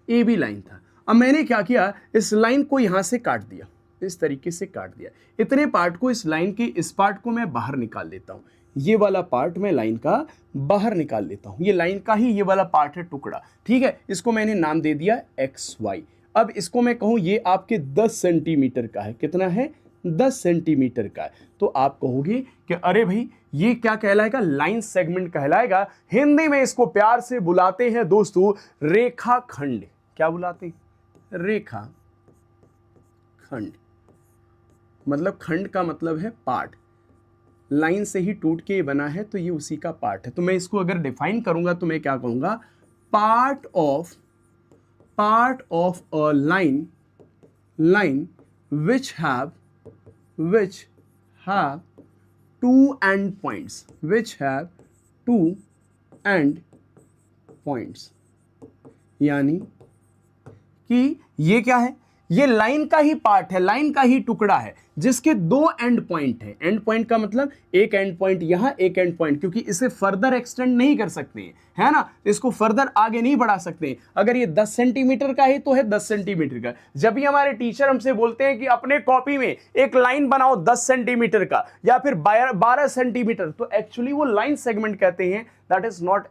बी लाइन था। अब मैंने क्या किया, इस लाइन को यहां से काट दिया, इस तरीके से काट दिया। इतने पार्ट को, इस लाइन के इस पार्ट को मैं बाहर निकाल देता हूं। ये वाला पार्ट मैं लाइन का बाहर निकाल देता हूं। ये लाइन का ही ये वाला पार्ट है, टुकड़ा। ठीक है, इसको मैंने नाम दे दिया XY। अब इसको मैं कहूं ये आपके 10 सेंटीमीटर का है। कितना है? 10 सेंटीमीटर का है। तो आप कहोगे कि अरे भाई ये क्या कहलाएगा? लाइन सेगमेंट कहलाएगा। हिंदी में इसको प्यार से बुलाते हैं दोस्तों रेखाखंड। क्या बुलाते हैं? रेखा खंड। मतलब खंड का मतलब है पार्ट। लाइन से ही टूट के बना है तो ये उसी का पार्ट है। तो मैं इसको अगर डिफाइन करूंगा तो मैं क्या कहूंगा? Part of a line which have two end points, यानी कि ये क्या है? ये लाइन का ही पार्ट है, लाइन का ही टुकड़ा है। जिसके दो एंड पॉइंट है। एंड पॉइंट का मतलब एक एंड पॉइंट यहां, एक एंड पॉइंट, क्योंकि इसे फर्दर एक्सटेंड नहीं कर सकते हैं, है ना, इसको फर्दर आगे नहीं बढ़ा सकते। अगर ये 10 सेंटीमीटर का है तो है 10 सेंटीमीटर का। जब भी हमारे टीचर हमसे बोलते हैं कि अपने कॉपी में एक लाइन बनाओ 10 सेंटीमीटर का या फिर 12 सेंटीमीटर, तो एक्चुअली वो लाइन सेगमेंट कहते हैं। That is not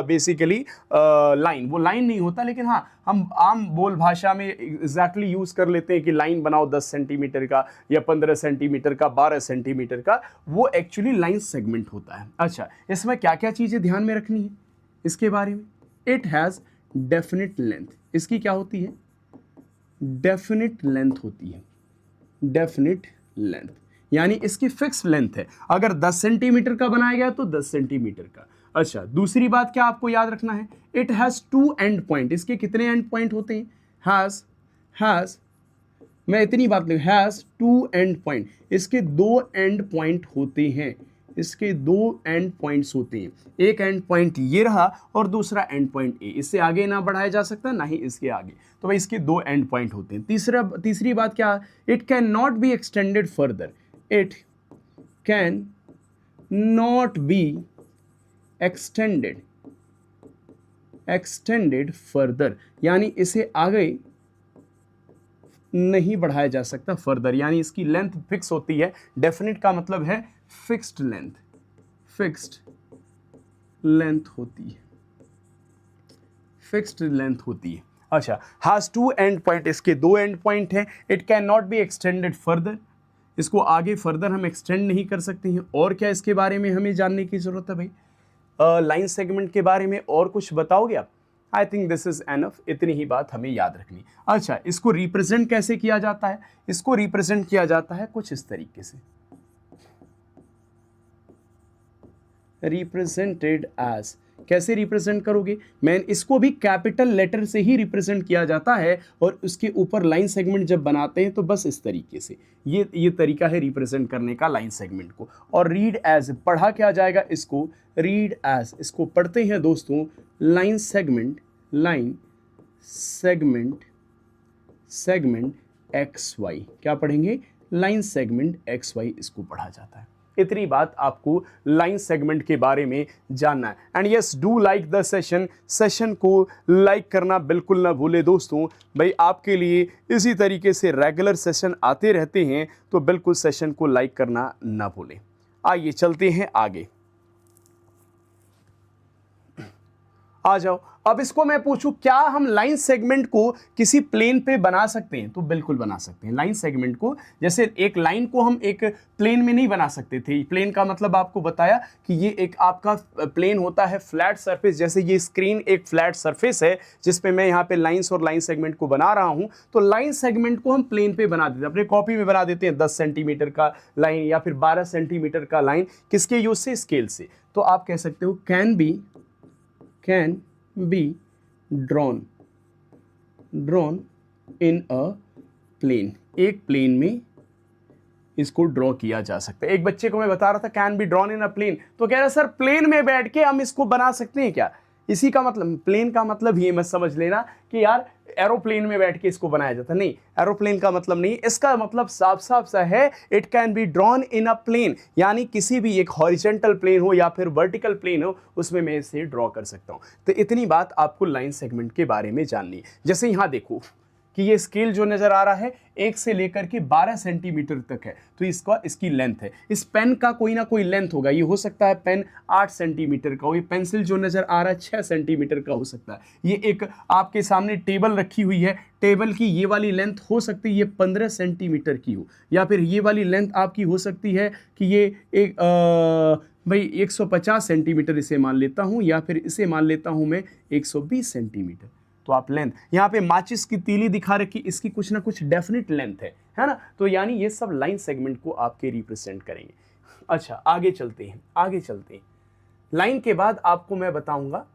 basically line, वो लाइन नहीं होता, लेकिन हाँ हम आम बोल भाषा में एग्जैक्टली यूज कर लेते हैं कि लाइन बनाओ 10 सेंटीमीटर का या 15 सेंटीमीटर का, 12 सेंटीमीटर का, वो एक्चुअली लाइन सेगमेंट होता है। अच्छा, इसमें क्या क्या चीजें ध्यान में रखनी है इसके बारे में? इट हैज डेफिनिट लेंथ, इसकी क्या होती है? डेफिनिट लेंथ होती है, डेफिनिट लेंथ, यानी इसकी फिक्स लेंथ है। अगर 10 सेंटीमीटर का बनाया गया तो 10 सेंटीमीटर का। अच्छा, दूसरी बात क्या आपको याद रखना है? इट हैज 2 एंड पॉइंट, इसके कितने एंड पॉइंट होते हैं? हैज मैं इतनी बात लिखूं, हैज 2 एंड पॉइंट, इसके 2 एंड पॉइंट होते हैं, इसके 2 एंड पॉइंट्स होते हैं। एक एंड पॉइंट ये रहा और दूसरा एंड पॉइंट ए, इससे आगे ना बढ़ाया जा सकता ना ही इसके आगे, तो भाई इसके 2 एंड पॉइंट होते हैं। तीसरी बात क्या? It can not be extended further, it can not be extended further, यानी इसे आगे नहीं बढ़ाया जा सकता फर्दर, यानी इसकी लेंथ फिक्स होती है। डेफिनेट का मतलब है फिक्स्ड लेंथ, फिक्स्ड लेंथ होती है, फिक्स्ड लेंथ होती है। अच्छा, हैज 2 एंड पॉइंट, इसके 2 एंड पॉइंट हैं। It can not be extended further, इसको आगे फर्दर हम एक्सटेंड नहीं कर सकते हैं। और क्या इसके बारे में हमें जानने की जरूरत है भाई? लाइन सेगमेंट के बारे में और कुछ बताओगे आप? I think this is enough, इतनी ही बात हमें याद रखनी। अच्छा, इसको रिप्रेजेंट कैसे किया जाता है? इसको रिप्रेजेंट किया जाता है कुछ इस तरीके से, रिप्रेजेंटेड एज। कैसे रिप्रेजेंट करोगे? मैं इसको भी कैपिटल लेटर से ही रिप्रेजेंट किया जाता है, और उसके ऊपर लाइन सेगमेंट जब बनाते हैं तो बस इस तरीके से, ये तरीका है रिप्रेजेंट करने का लाइन सेगमेंट को। और रीड एज पढ़ा क्या जाएगा? इसको रीड एज, इसको पढ़ते हैं दोस्तों line segment, line segment, segment X Y. क्या पढ़ेंगे? लाइन सेगमेंट एक्स वाई, इसको पढ़ा जाता है। इतनी बात आपको लाइन सेगमेंट के बारे में जानना है। And yes, do like the session को लाइक करना बिल्कुल ना भूले दोस्तों। भाई आपके लिए इसी तरीके से रेगुलर सेशन आते रहते हैं, तो बिल्कुल सेशन को लाइक करना ना भूलें। आइए चलते हैं आगे, आ जाओ। अब इसको मैं पूछूं, क्या हम लाइन सेगमेंट को किसी प्लेन पे बना सकते हैं? तो बिल्कुल बना सकते हैं। लाइन सेगमेंट को, जैसे एक लाइन को हम एक प्लेन में नहीं बना सकते थे। प्लेन का मतलब आपको बताया कि ये एक आपका प्लेन होता है फ्लैट सरफेस, जैसे ये स्क्रीन एक फ्लैट सरफेस है जिसपे मैं यहाँ पे लाइंस और लाइन सेगमेंट को बना रहा हूँ। तो लाइन सेगमेंट को हम प्लेन पे बना देते हैं, अपने कॉपी में बना देते हैं 10 सेंटीमीटर का लाइन या फिर 12 सेंटीमीटर का लाइन। किसके यूज से? स्केल से। तो आप कह सकते हो can be drawn in a plane, एक प्लेन में इसको ड्रॉ किया जा सकता है। एक बच्चे को मैं बता रहा था can be drawn in a plane, तो कह रहा सर प्लेन में बैठ के हम इसको बना सकते हैं क्या? इसी का मतलब, प्लेन का मतलब ये मत समझ लेना कि यार एरोप्लेन में बैठ के इसको बनाया जाता, नहीं, एरोप्लेन का मतलब नहीं। इसका मतलब साफ साफ सा है, it can be drawn in a plane, यानी किसी भी एक हॉरिजेंटल प्लेन हो या फिर वर्टिकल प्लेन हो, उसमें मैं इसे ड्रॉ कर सकता हूं। तो इतनी बात आपको लाइन सेगमेंट के बारे में जाननी है। जैसे यहां देखो कि ये स्केल जो नजर आ रहा है 1 से लेकर के 12 सेंटीमीटर तक है, तो इसकी लेंथ है। इस पेन का कोई ना कोई लेंथ होगा, ये हो सकता है पेन 8 सेंटीमीटर का हो, ये पेंसिल जो नजर आ रहा है 6 सेंटीमीटर का हो सकता है। ये एक आपके सामने टेबल रखी हुई है, टेबल की ये वाली लेंथ हो सकती है ये 15 सेंटीमीटर की हो, या फिर ये वाली लेंथ आपकी हो सकती है कि ये एक भाई 150 सेंटीमीटर इसे मान लेता हूँ, या फिर इसे मान लेता हूँ मैं 120 सेंटीमीटर। तो आप लेंथ, यहाँ पे माचिस की तीली दिखा रखी, इसकी कुछ ना कुछ डेफिनेट लेंथ है ना? तो यानी ये सब लाइन सेगमेंट को आपके रिप्रेजेंट करेंगे। अच्छा, आगे चलते हैं। लाइन के बाद आपको मैं बताऊंगा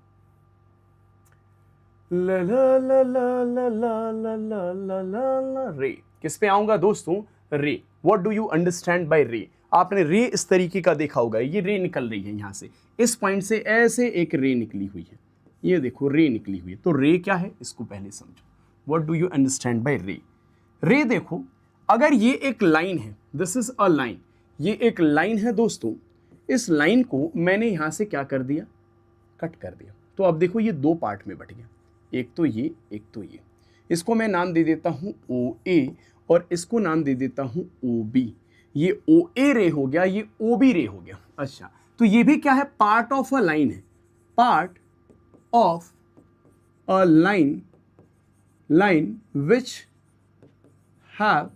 ला ला ला ला ला ला ला ला ला ला ला रे। किस पे आऊंगा दोस्तों? रे। What do you understand by रे? आपने रे इस तरीके का देखा होगा, ये रे निकल रही है यहाँ से, इस पॉइंट से ऐसे एक रे निकली हुई है, ये देखो रे निकली हुई है। तो रे क्या है इसको पहले समझो। What do you understand by रे? रे देखो, अगर ये एक लाइन है, दिस इज अ लाइन, ये एक लाइन है दोस्तों, इस लाइन को मैंने यहां से क्या कर दिया, कट कर दिया। तो अब देखो ये दो पार्ट में बट गया, एक तो ये, एक तो ये। इसको मैं नाम दे देता हूं ओ ए और इसको नाम दे देता हूं ओ बी। ये ओ ए रे हो गया, ये ओ बी रे हो गया। अच्छा, तो ये भी क्या है, पार्ट ऑफ अ लाइन है, part of a line, line which have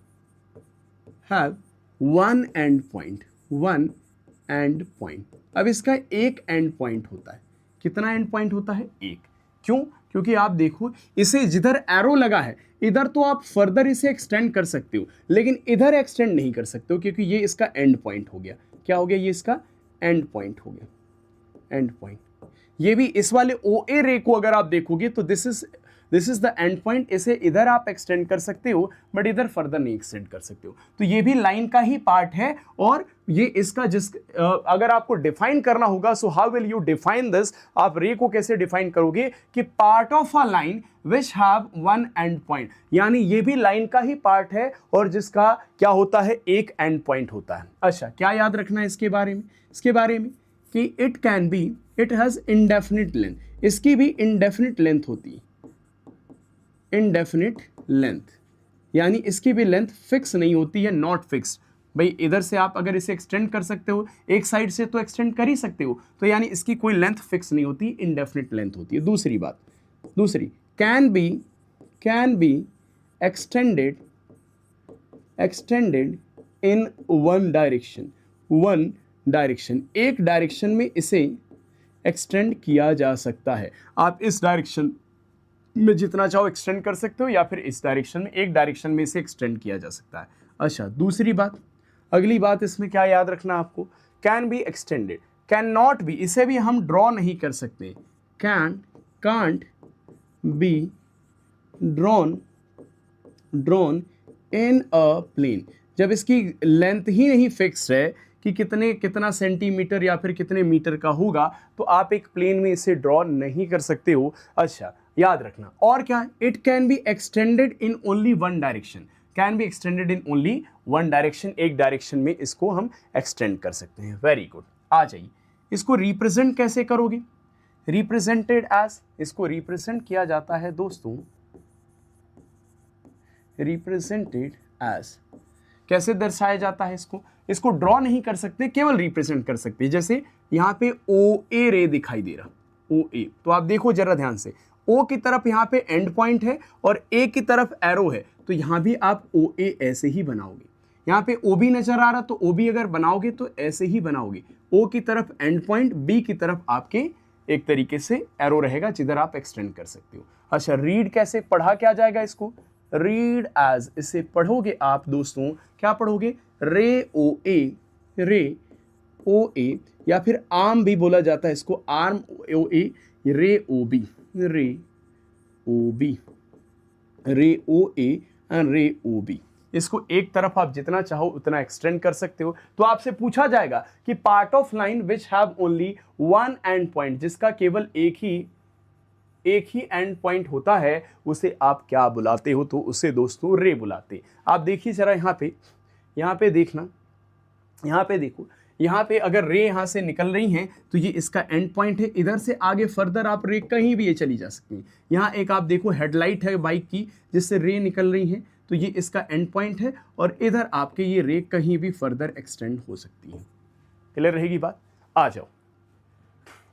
one and point, one and point. अब इसका एक एंड पॉइंट होता है, कितना एंड पॉइंट होता है, एक। क्यों? क्योंकि आप देखो इसे जिधर एरो लगा है इधर तो आप फर्दर इसे एक्सटेंड कर सकते हो, लेकिन इधर एक्सटेंड नहीं कर सकते हो क्योंकि ये इसका एंड पॉइंट हो गया। क्या हो गया, ये इसका एंड पॉइंट हो गया, एंड पॉइंट। ये भी इस वाले ओ ए रे को अगर आप देखोगे तो this is the end point. इसे इधर आप एक्सटेंड कर सकते हो बट इधर फर्दर नहीं एक्सटेंड कर सकते हो। तो ये भी लाइन का ही पार्ट है और ये इसका अगर आपको डिफाइन करना होगा, so how will you define this, आप रे को कैसे डिफाइन करोगे कि part of a line which have one and point, यानी ये भी लाइन का ही पार्ट है और जिसका क्या होता है, एक एंड पॉइंट होता है। अच्छा, क्या याद रखना है इसके बारे में, इसके बारे में कि it can B, it has indefinite length, इसकी भी इंडेफिनिट लेंथ होती है, इंडेफिनिट लेंथ, यानी इसकी भी लेंथ फिक्स नहीं होती है, नॉट फिक्स्ड। भाई इधर से आप अगर इसे एक्सटेंड कर सकते हो, एक साइड से तो एक्सटेंड कर ही सकते हो, तो यानी इसकी कोई लेंथ फिक्स नहीं होती, इंडेफिनिट लेंथ होती है। दूसरी बात, दूसरी, can be extended in one direction, एक डायरेक्शन में इसे एक्सटेंड किया जा सकता है। आप इस डायरेक्शन में जितना चाहो एक्सटेंड कर सकते हो या फिर इस डायरेक्शन में, एक डायरेक्शन में इसे एक्सटेंड किया जा सकता है। अच्छा, दूसरी बात, अगली बात इसमें क्या याद रखना आपको, can be extended, can not be, इसे भी हम ड्रॉ नहीं कर सकते, can't be drawn in a plane. जब इसकी लेंथ ही नहीं फिक्स है कि कितना सेंटीमीटर या फिर कितने मीटर का होगा, तो आप एक प्लेन में इसे ड्रॉ नहीं कर सकते हो। अच्छा, याद रखना। और क्या, it can be extended in only one direction, can be extended in only one direction, एक डायरेक्शन में इसको हम एक्सटेंड कर सकते हैं। वेरी गुड, आ जाइए, इसको रिप्रेजेंट कैसे करोगे, रिप्रेजेंटेड एज, इसको रिप्रेजेंट किया जाता है दोस्तों, रिप्रेजेंटेड एज, कैसे दर्शाया जाता है इसको ड्रॉ नहीं कर सकते, केवल रिप्रेजेंट कर सकते हैं। जैसे यहाँ पे ओ ए रे दिखाई दे रहा, ओ ए, तो आप देखो जरा ध्यान से, ओ की तरफ यहाँ पे एंड पॉइंट है और ए की तरफ एरो है, तो यहाँ भी आप ओ ए ऐसे ही बनाओगे। यहाँ पे ओ बी नजर आ रहा, तो ओ बी अगर बनाओगे तो ऐसे ही बनाओगे, ओ की तरफ एंड पॉइंट, बी की तरफ आपके एक तरीके से एरो रहेगा जिधर आप एक्सटेंड कर सकते हो। अच्छा, रीड कैसे पढ़ा क्या जाएगा इसको, रीड एज, इसे पढ़ोगे आप दोस्तों, क्या पढ़ोगे, रे ओ ए, या फिर आर्म भी बोला जाता है इसको, आर्म ओ ए, रे ओ बी एंड रे ओ बी। इसको एक तरफ आप जितना चाहो उतना एक्सटेंड कर सकते हो। तो आपसे पूछा जाएगा कि part of line which have only one and point, जिसका केवल एक ही एंड पॉइंट होता है, उसे आप क्या बुलाते हो, तो उसे दोस्तों रे बुलाते। आप देखिए जरा यहाँ पे देखना, यहाँ पे देखो, यहाँ पे अगर रे यहाँ से निकल रही हैं तो ये इसका एंड पॉइंट है, इधर से आगे फर्दर आप रे कहीं भी ये चली जा सकती हैं। यहाँ एक आप देखो हेडलाइट है बाइक की जिससे रे निकल रही हैं, तो ये इसका एंड पॉइंट है और इधर आपके ये रे कहीं भी फर्दर एक्सटेंड हो सकती है। क्लियर रहेगी बात? आ जाओ,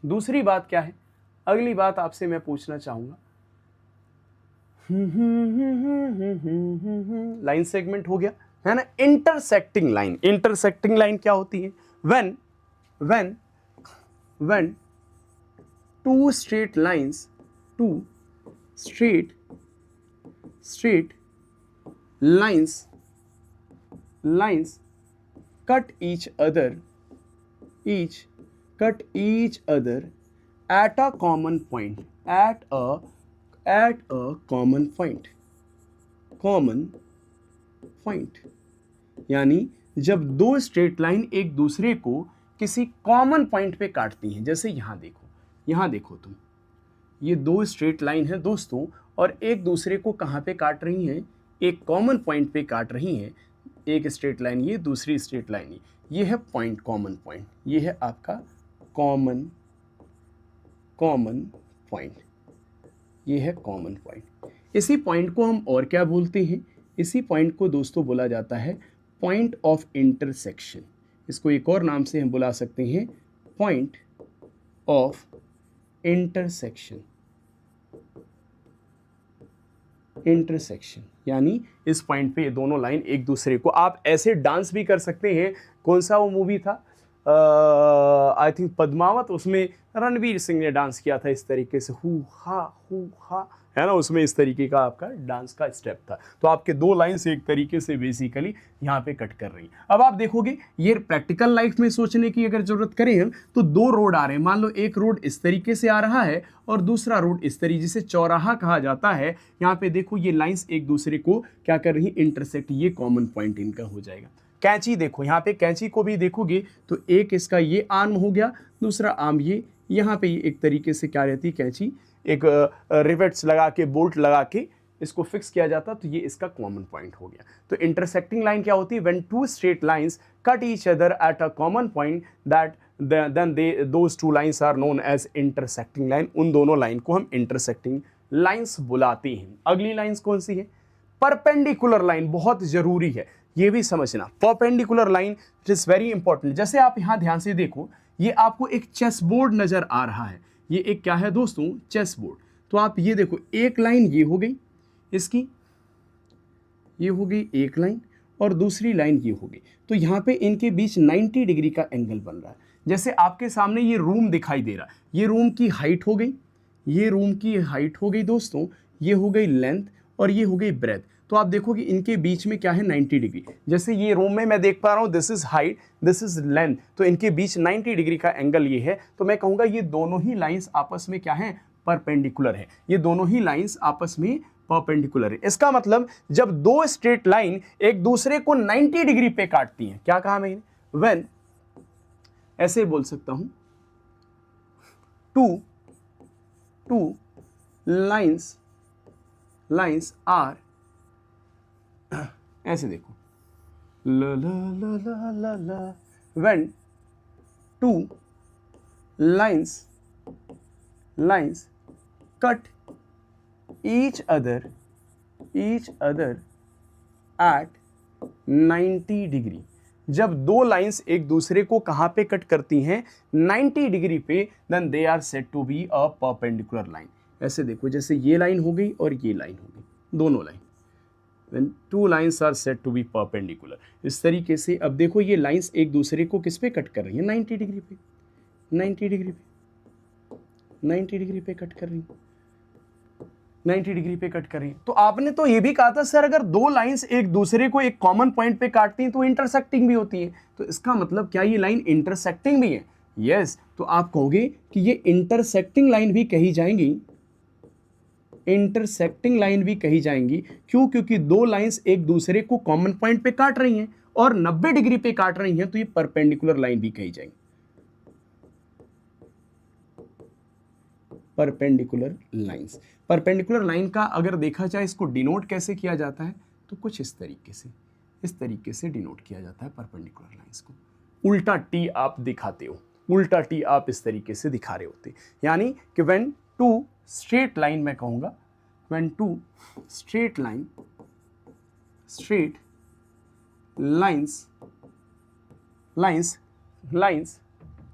दूसरी बात क्या है, अगली बात आपसे मैं पूछना चाहूंगा, लाइन सेगमेंट हो गया है ना। इंटरसेक्टिंग लाइन क्या होती है, when two straight lines cut each other at a common point, यानी जब दो स्ट्रेट लाइन एक दूसरे को किसी कॉमन पॉइंट पे काटती हैं, जैसे यहाँ देखो तुम, ये दो स्ट्रेट लाइन है दोस्तों और एक दूसरे को कहाँ पे काट रही हैं, एक कॉमन पॉइंट पे काट रही हैं, एक स्ट्रेट लाइन ये, दूसरी स्ट्रेट लाइन ये है पॉइंट, कॉमन पॉइंट, ये है आपका कॉमन पॉइंट, ये है कॉमन पॉइंट। इसी पॉइंट को हम और क्या बोलते हैं, इसी पॉइंट को दोस्तों बोला जाता है पॉइंट ऑफ इंटरसेक्शन। इसको एक और नाम से हम बुला सकते हैं पॉइंट ऑफ इंटरसेक्शन। यानी इस पॉइंट पे ये दोनों लाइन एक दूसरे को, आप ऐसे डांस भी कर सकते हैं। कौन सा वो मूवी था, आई थिंक पद्मावत, उसमें रणवीर सिंह ने डांस किया था इस तरीके से, हु हा, है ना, उसमें इस तरीके का आपका डांस का स्टेप था। तो आपके दो लाइंस एक तरीके से बेसिकली यहाँ पे कट कर रही हैं। अब आप देखोगे ये प्रैक्टिकल लाइफ में सोचने की अगर जरूरत करें हम, तो दो रोड आ रहे हैं, मान लो एक रोड इस तरीके से आ रहा है और दूसरा रोड इस तरीके, जिसे चौराहा कहा जाता है। यहाँ पे देखो ये लाइंस एक दूसरे को क्या कर रही है, इंटरसेक्ट, ये कॉमन पॉइंट इनका हो जाएगा। कैंची देखो, यहाँ पे कैंची को भी देखोगे तो एक इसका ये आर्म हो गया, दूसरा आर्म ये, यहाँ पे ये एक तरीके से क्या रहती है कैंची, एक रिवेट्स लगा के, बोल्ट लगा के इसको फिक्स किया जाता, तो ये इसका कॉमन पॉइंट हो गया। तो इंटरसेक्टिंग लाइन क्या होती है, when two straight lines cut each other at a common point, that then those two lines are known as intersecting line. उन दोनों लाइन को हम इंटरसेक्टिंग लाइंस बुलाते हैं। अगली लाइंस कौन सी है, परपेंडिकुलर लाइन, बहुत जरूरी है ये भी समझना। Perpendicular line it is very important. जैसे आप यहां ध्यान से देखो, ये आपको एक चेस बोर्ड नजर आ रहा है, ये एक क्या है दोस्तों, चेस बोर्ड। तो आप ये देखो, एक लाइन ये हो गई इसकी, ये हो गई एक लाइन, और दूसरी लाइन ये हो गई। तो यहाँ पे इनके बीच 90 डिग्री का एंगल बन रहा है। जैसे आपके सामने ये रूम दिखाई दे रहा है, ये रूम की हाइट हो गई, ये रूम की हाइट हो गई दोस्तों, ये हो गई लेंथ, और ये हो गई ब्रेथ। तो आप देखोगे इनके बीच में क्या है, 90 डिग्री। जैसे ये रूम में मैं देख पा रहा हूँ, this is height, this is length, तो इनके बीच 90 डिग्री का एंगल ये है। तो मैं कहूँगा ये दोनों ही लाइंस आपस में क्या है, परपेंडिकुलर है। ये दोनों ही लाइंस आपस में परपेंडिकुलर है। इसका मतलब जब दो स्ट्रेट लाइन एक दूसरे को 90 डिग्री पे काटती हैं, क्या कहा मैंने, व्हेन, ऐसे बोल सकता हूं, टू लाइंस आर, ऐसे देखो, ला ला ला ला ला ला, when two lines cut each other at 90 degree. जब दो लाइंस एक दूसरे को कहां पे कट करती हैं, 90 डिग्री पे, then they are said to be a perpendicular line. ऐसे देखो, जैसे ये लाइन हो गई और ये लाइन हो गई, दोनों line, when two lines are said to be perpendicular. इस तरीके से अब देखो ये लाइंस एक दूसरे को किस पे कट कर रही है, 90 डिग्री पे, 90 डिग्री पे कट कर रही है, 90 डिग्री पे कट करें। तो आपने तो ये भी कहा था सर, अगर दो लाइंस एक दूसरे को एक कॉमन पॉइंट पे काटती हैं तो इंटरसेक्टिंग भी होती है। तो इसका मतलब क्या ये लाइन इंटरसेक्टिंग भी है? यस। तो आप कहोगे कि ये इंटरसेक्टिंग लाइन भी कही जाएंगी, इंटरसेक्टिंग लाइन भी कही जाएंगी। क्यों? क्योंकि दो लाइंस एक दूसरे को कॉमन पॉइंट पे काट रही हैं और 90 डिग्री पे काट रही हैं, तो ये परपेंडिकुलर लाइन भी कही जाएंगी, परपेंडिकुलर लाइंस। परपेंडिकुलर लाइन का अगर देखा जाए इसको डिनोट कैसे किया जाता है, तो कुछ इस तरीके से डिनोट किया जाता है परपेंडिकुलर लाइंस को। उल्टा टी आप दिखाते हो, उल्टा टी आप इस तरीके से दिखा रहे होते, यानी कि व्हेन टू स्ट्रेट लाइन, मैं कहूंगा when two straight lines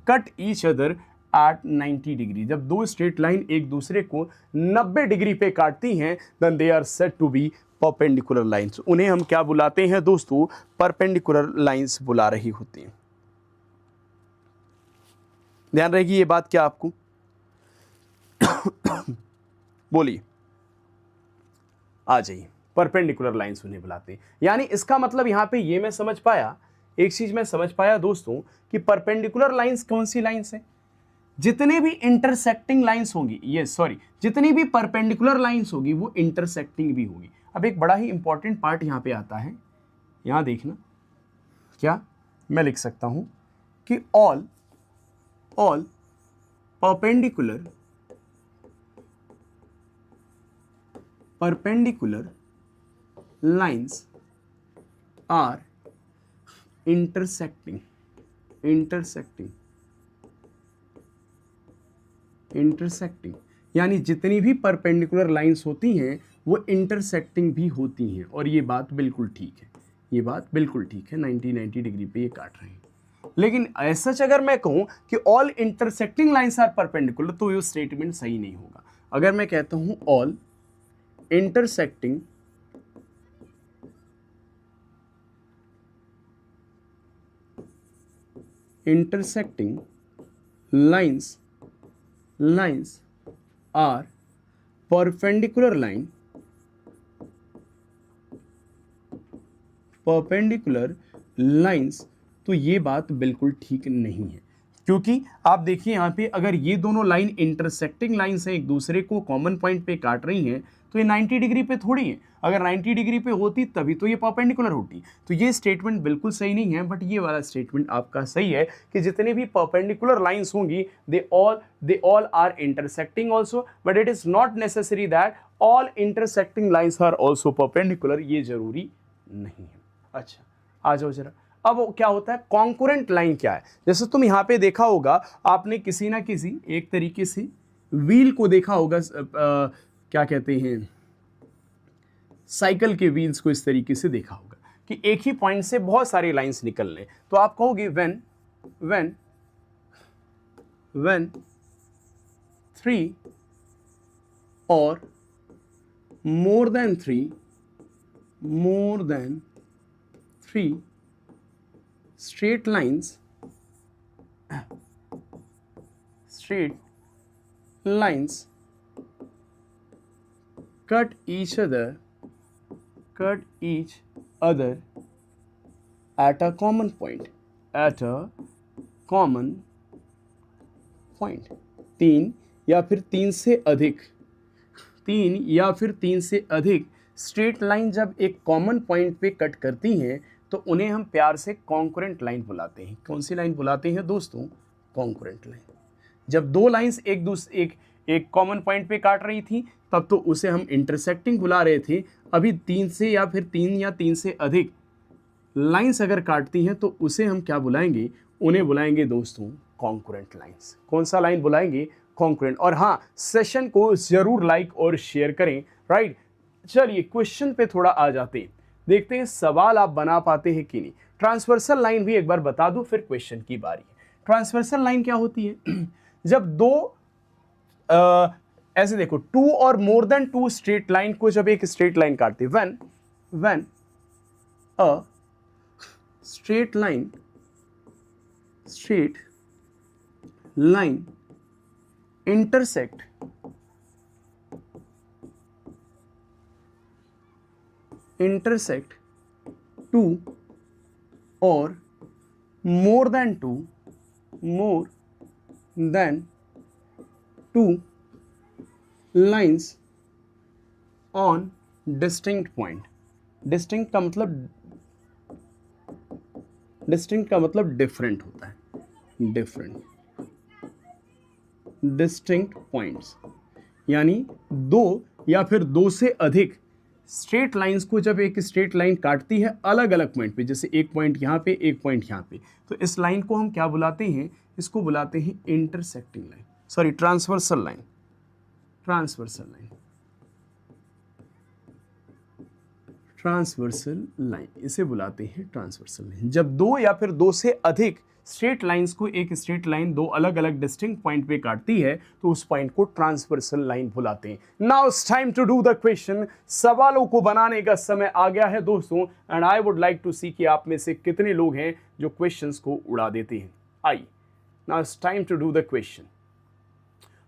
cut each other at 90 degree. जब दो स्ट्रेट लाइन एक दूसरे को 90 डिग्री पे काटती हैं, then they are said to be perpendicular lines. उन्हें हम क्या बुलाते हैं दोस्तों, परपेंडिकुलर लाइंस बुला रही होती हैं। ध्यान रहेगी ये बात क्या आपको? बोलिए, आ जाइए। परपेंडिकुलर लाइंस उन्हें बुलाते हैं, यानी इसका मतलब यहां पे ये मैं समझ पाया, एक चीज मैं समझ पाया दोस्तों, कि परपेंडिकुलर लाइंस कौन सी लाइंस है, जितने भी इंटरसेक्टिंग लाइंस होंगी, ये सॉरी, जितनी भी परपेंडिकुलर लाइंस होगी वो इंटरसेक्टिंग भी होगी। अब एक बड़ा ही इंपॉर्टेंट पार्ट यहां पे आता है, यहां देखना, क्या मैं लिख सकता हूं कि all perpendicular lines are intersecting, intersecting, intersecting, यानी जितनी भी परपेंडिकुलर लाइंस होती हैं वो इंटरसेक्टिंग भी होती हैं। और ये बात बिल्कुल ठीक है, ये बात बिल्कुल ठीक है, 90 डिग्री पे ये काट रहे हैं। लेकिन ऐसा अगर मैं कहूं कि all intersecting lines are perpendicular तो ये स्टेटमेंट सही नहीं होगा। अगर मैं कहता हूं all intersecting lines are perpendicular lines, तो ये बात बिल्कुल ठीक नहीं है। क्योंकि आप देखिए यहाँ पे अगर ये दोनों लाइन इंटरसेक्टिंग लाइंस हैं, एक दूसरे को कॉमन पॉइंट पे काट रही हैं, तो ये 90 डिग्री पे थोड़ी है। अगर 90 डिग्री पे होती तभी तो ये परपेंडिकुलर होती। तो ये स्टेटमेंट बिल्कुल सही नहीं है। बट ये वाला स्टेटमेंट आपका सही है कि जितने भी परपेंडिकुलर लाइंस होंगी they all are intersecting also, but it is not necessary that all intersecting lines are also perpendicular, ये जरूरी नहीं है। अच्छा, आ जाओ जरा। अब क्या होता है कॉन्करेंट लाइन क्या है? जैसे तुम यहां पे देखा होगा, आपने किसी ना किसी एक तरीके से व्हील को देखा होगा, क्या कहते हैं, साइकिल के व्हील्स को इस तरीके से देखा होगा कि एक ही पॉइंट से बहुत सारी लाइंस निकल रहे। तो आप कहोगे व्हेन 3 और more than three straight lines cut each other at a common point, तीन या फिर तीन से अधिक स्ट्रेट लाइन जब एक कॉमन पॉइंट पे कट करती हैं तो उन्हें हम प्यार से कॉन्करेंट लाइन बुलाते हैं। कौन सी लाइन बुलाते हैं दोस्तों? Concurrent line. जब दो लाइंस एक कॉमन पॉइंट पे काट रही थी तब तो उसे हम इंटरसेक्टिंग बुला रहे थे। अभी तीन या तीन से अधिक लाइंस अगर काटती हैं तो उसे हम क्या बुलाएंगे? उन्हें बुलाएंगे दोस्तों कॉन्करेंट लाइंस। कौन सा लाइन बुलाएंगे? कॉन्करेंट। और हाँ, सेशन को जरूर लाइक और शेयर करें, राइट। चलिए क्वेश्चन पे थोड़ा आ जाते हैं, देखते हैं सवाल आप बना पाते हैं कि नहीं। ट्रांसवर्सल लाइन भी एक बार बता दूं, फिर क्वेश्चन की बारी है। ट्रांसवर्सल लाइन क्या होती है? जब दो ऐसे देखो, 2 और मोर देन 2 स्ट्रेट लाइन को जब एक स्ट्रेट लाइन काटती है, when a straight line intersect two or more than two lines on distinct point। distinct का मतलब डिफरेंट होता है, डिस्टिंक्ट पॉइंट्स, यानी दो या फिर दो से अधिक स्ट्रेट लाइंस को जब एक स्ट्रेट लाइन काटती है अलग अलग पॉइंट पे, जैसे एक पॉइंट यहाँ पे, एक पॉइंट यहाँ पे, तो इस लाइन को हम क्या बुलाते हैं? इसको बुलाते हैं intersecting line, sorry transversal line. इसे बुलाते हैं ट्रांसवर्सल लाइन। जब दो या फिर दो से अधिक स्ट्रेट लाइंस को एक स्ट्रेट लाइन दो अलग अलग डिस्टिंक्ट पॉइंट पे काटती है तो उस पॉइंट को ट्रांसवर्सल लाइन बुलाते हैं। Now it's time to do the question. सवालों को बनाने का समय आ गया है दोस्तों, and I would like to see कि आप में से कितने लोग हैं जो क्वेश्चंस को उड़ा देते हैं। आइए, now it's time to do the question.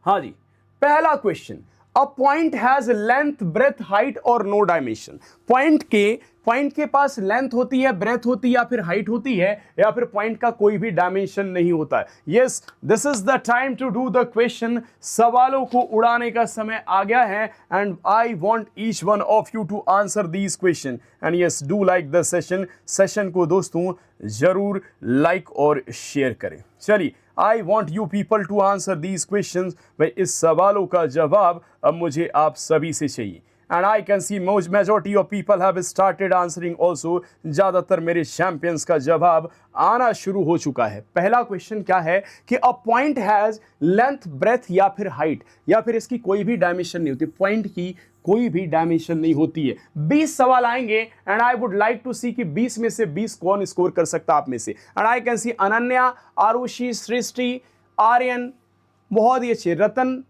हाँ जी, पहला question, a point has length, breadth, height और नो डायमेंशन। पॉइंट के पास लेंथ होती है, ब्रेथ होती है या फिर हाइट होती है, या फिर पॉइंट का कोई भी डायमेंशन नहीं होता है। Yes, this is the time to do the question. सवालों को उड़ाने का समय आ गया है, and I want each one of you to answer these question, and yes, do like the session को दोस्तों जरूर लाइक और शेयर करें। चलिए, I want you people to answer these question. भाई, इस सवालों का जवाब अब मुझे आप सभी से चाहिए, and I can see majority of people have started answering also. ज़्यादातर मेरे चैंपियंस का जवाब आना शुरू हो चुका है। पहला क्वेश्चन क्या है कि a point has length, breadth या फिर हाइट, या फिर इसकी कोई भी डायमेंशन नहीं होती, पॉइंट की कोई भी डायमेंशन नहीं होती है। 20 सवाल आएंगे and I would like to see कि 20 में से 20 कौन स्कोर कर सकता आप में से। And I can see Ananya, Arushi, Srishti, Aryan बहुत ही अच्छे, रतन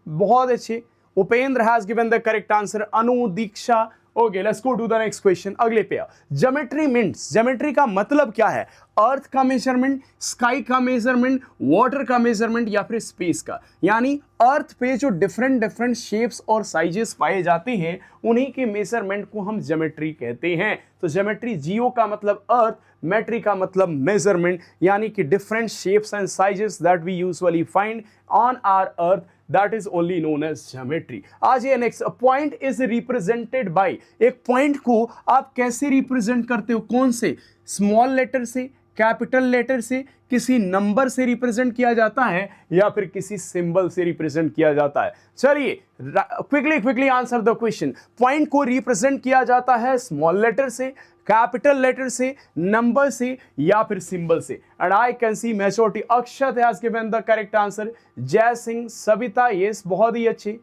बहुत अच्छे, Upendra has given the correct answer, Anu, Diksha. Okay, let's go to the next question. अगले पे ज्योमेट्री मीन्स, ज्योमेट्री का मतलब क्या है? अर्थ का मेजरमेंट, स्काई का मेजरमेंट, वाटर का मेजरमेंट या फिर स्पेस का। यानी अर्थ पे जो डिफरेंट डिफरेंट शेप्स और साइजेस पाए जाते हैं उन्हीं के मेजरमेंट को हम ज्योमेट्री कहते हैं। तो ज्योमेट्री, जियो का मतलब अर्थ, मेट्री का मतलब मेजरमेंट, यानी कि different shapes and sizes that we usually find on our earth, that is only known as geometry। आज ये next, point is represented by, एक पॉइंट को आप कैसे रिप्रेजेंट करते हो? कौन से? स्मॉल लेटर से, कैपिटल लेटर से, किसी नंबर से रिप्रेजेंट किया जाता है या फिर किसी सिंबल से रिप्रेजेंट किया जाता है? चलिए quickly answer the question. Point को रिप्रेजेंट किया जाता है स्मॉल लेटर से, कैपिटल लेटर से, नंबर से या फिर सिंबल से। And I can see majority, Akshat has given the correct answer, जय सिंह, सविता, यस बहुत ही अच्छे,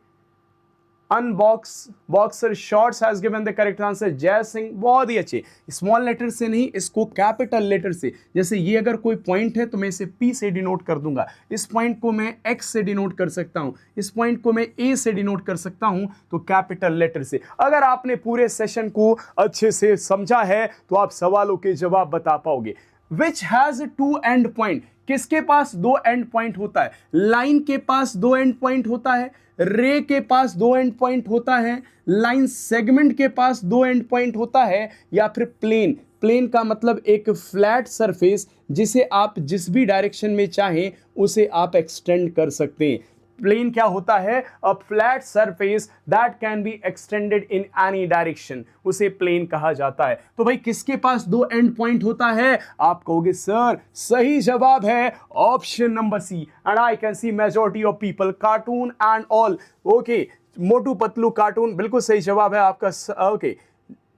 boxer shorts has given the correct answer, जय सिंह बहुत ही अच्छे। स्मॉल लेटर से नहीं, इसको कैपिटल लेटर से, जैसे ये अगर कोई पॉइंट है तो मैं इसे P से डिनोट कर दूंगा, इस पॉइंट को मैं X से डिनोट कर सकता हूं, इस पॉइंट को मैं A से डिनोट कर सकता हूं, तो कैपिटल लेटर से। अगर आपने पूरे सेशन को अच्छे से समझा है तो आप सवालों के जवाब बता पाओगे। Which has two end point, किसके पास दो एंड पॉइंट होता है? लाइन के पास दो एंड पॉइंट होता है, रे के पास दो एंड पॉइंट होता है, लाइन सेगमेंट के पास दो एंड पॉइंट होता है, या फिर प्लेन। प्लेन का मतलब एक फ्लैट सरफेस जिसे आप जिस भी डायरेक्शन में चाहें उसे आप एक्सटेंड कर सकते हैं। प्लेन क्या होता है? A flat surface that can be extended in any direction, उसे प्लेन कहा जाता है। तो भाई किसके पास दो एंड पॉइंट होता है? आप कहोगे सर सही जवाब है option number C. And I can see majority of people, cartoon and all. Okay, Motu Patlu cartoon बिल्कुल सही जवाब है आपका। Okay,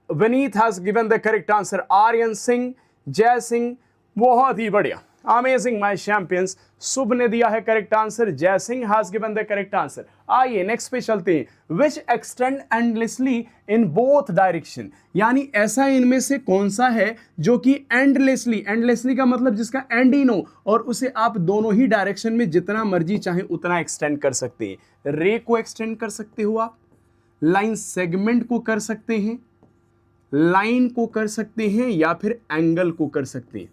Vineet has given the correct answer, Aryan Singh, Jay Singh बहुत ही बढ़िया, अमेजिंग माय चैंपियंस। शुभ ने दिया है करेक्ट आंसर, जय Singh has given the correct answer. आइए नेक्स्ट पे चलते हैं। Which extend endlessly in both direction, यानी ऐसा इनमें से कौन सा है जो कि एंडलेसली, एंडलेसली का मतलब जिसका एंड ही नो, और उसे आप दोनों ही डायरेक्शन में जितना मर्जी चाहे उतना एक्सटेंड कर सकते हैं। रे को एक्सटेंड कर सकते हो आप, लाइन सेगमेंट को कर सकते हैं, लाइन को कर सकते हैं, या फिर एंगल को कर सकते हैं।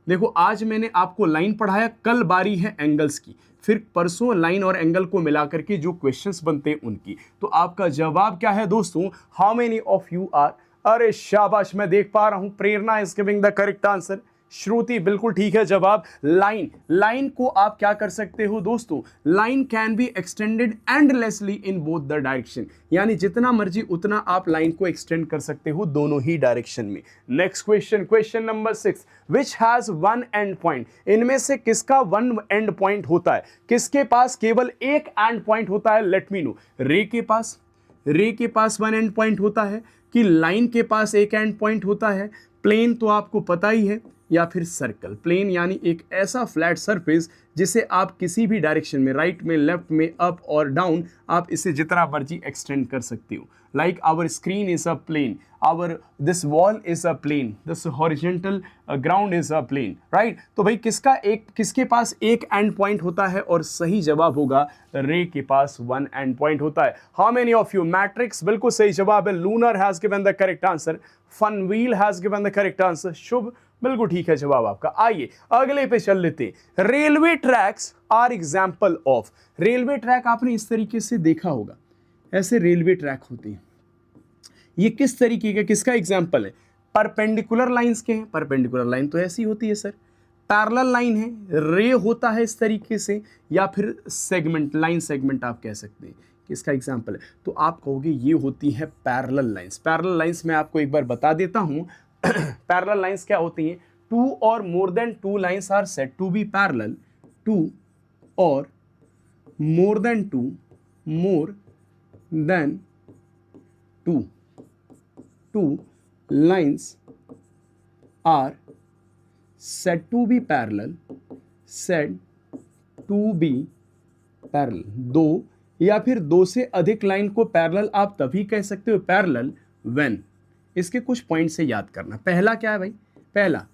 देखो आज मैंने आपको लाइन पढ़ाया, कल बारी है एंगल्स की, फिर परसों लाइन और एंगल को मिलाकर के जो क्वेश्चंस बनते हैं उनकी। तो आपका जवाब क्या है दोस्तों? How many of you are, अरे शाबाश, मैं देख पा रहा हूं Prerna is giving the correct answer, Shruti बिल्कुल ठीक है जवाब। लाइन, लाइन को आप क्या कर सकते हो दोस्तों? Line can be extended endlessly in both the direction, यानी जितना मर्जी उतना आप लाइन को एक्सटेंड कर सकते हो दोनों ही डायरेक्शन में। Next question, question number 6, which has one and point, इनमें से किसका वन एंड पॉइंट होता है? किसके पास केवल एक एंड पॉइंट होता है? Late me no. रे के पास, रे के पास वन एंड पॉइंट होता है कि लाइन के पास एक एंड पॉइंट होता है? प्लेन तो आपको पता ही है, या फिर सर्कल। प्लेन यानी एक ऐसा फ्लैट सरफेस जिसे आप किसी भी डायरेक्शन में, राइट में, लेफ्ट में, अप और डाउन, आप इसे जितना मर्जी एक्सटेंड कर सकते हो। Like our screen is a plane, our this wall is a plane, this horizontal ground is a plane, right. तो भाई किसके पास एक एंड पॉइंट होता है? और सही जवाब होगा रे के पास वन एंड पॉइंट होता है। How many of you, Matrix बिल्कुल सही जवाब है, Lunar has given the correct answer, Funwheel has given the correct answer, Shubh बिल्कुल ठीक है जवाब आपका। आइए अगले पे चल लेते। Railway tracks are example of, railway track आपने इस तरीके से देखा होगा, ऐसे रेलवे ट्रैक होते हैं। ये किस तरीके का, किसका एग्जाम्पल है? परपेंडिकुलर लाइंस के हैं। परपेंडिकुलर लाइन तो ऐसी होती है सर, पैरेलल लाइन है, रे होता है इस तरीके से, या फिर सेगमेंट, लाइन सेगमेंट आप कह सकते हैं, किसका एग्जाम्पल है? तो आप कहोगे ये होती है पैरेलल लाइंस। पैरेलल लाइंस मैं आपको एक बार बता देता हूं। पैरेलल लाइंस क्या होती हैं? टू और more than two lines are said to be parallel, two और more than two, more than two lines are said to be parallel, said to be parallel. दो या फिर दो से अधिक लाइन को पैरेलल आप तभी कह सकते हो पैरेलल व्हेन, इसके कुछ पॉइंट से याद करना। पहला क्या है भाई, पहला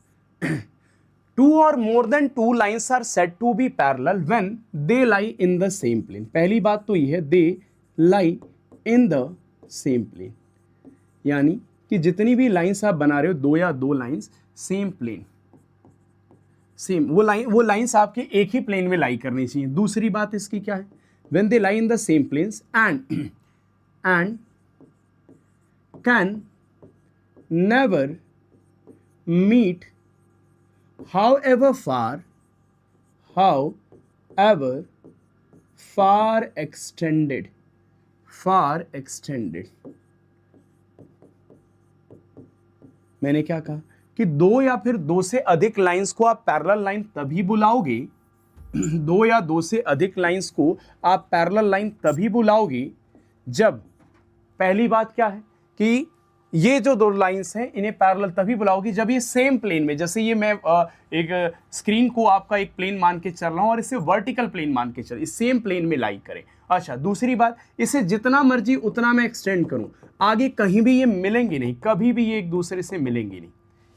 टू और more than two lines are said to be parallel when they lie in the same plane. पहली बात तो ये है they lie in the same plane, यानी कि जितनी भी लाइंस आप बना रहे हो, दो या दो लाइंस सेम प्लेन, सेम वो लाइंस आपके एक ही प्लेन में लाई करनी चाहिए। दूसरी बात इसकी क्या है, when they lie in the same planes and can never meet however far extended मैंने क्या कहा कि दो या फिर दो से अधिक लाइंस को आप पैरेलल लाइन तभी बुलाओगे दो या दो से अधिक लाइंस को आप पैरेलल लाइन तभी बुलाओगे जब, पहली बात क्या है कि ये जो दो लाइंस हैं इन्हें पैरेलल तभी बुलाओगी जब ये सेम प्लेन में, जैसे ये मैं एक स्क्रीन को आपका एक प्लेन मान के चल रहा हूं और इसे वर्टिकल प्लेन मान के चल, इस सेम प्लेन में लाई करें। अच्छा, दूसरी बात, इसे जितना मर्जी उतना मैं एक्सटेंड करूं, आगे कहीं भी ये मिलेंगे नहीं, कभी भी ये एक दूसरे से मिलेंगे नहीं,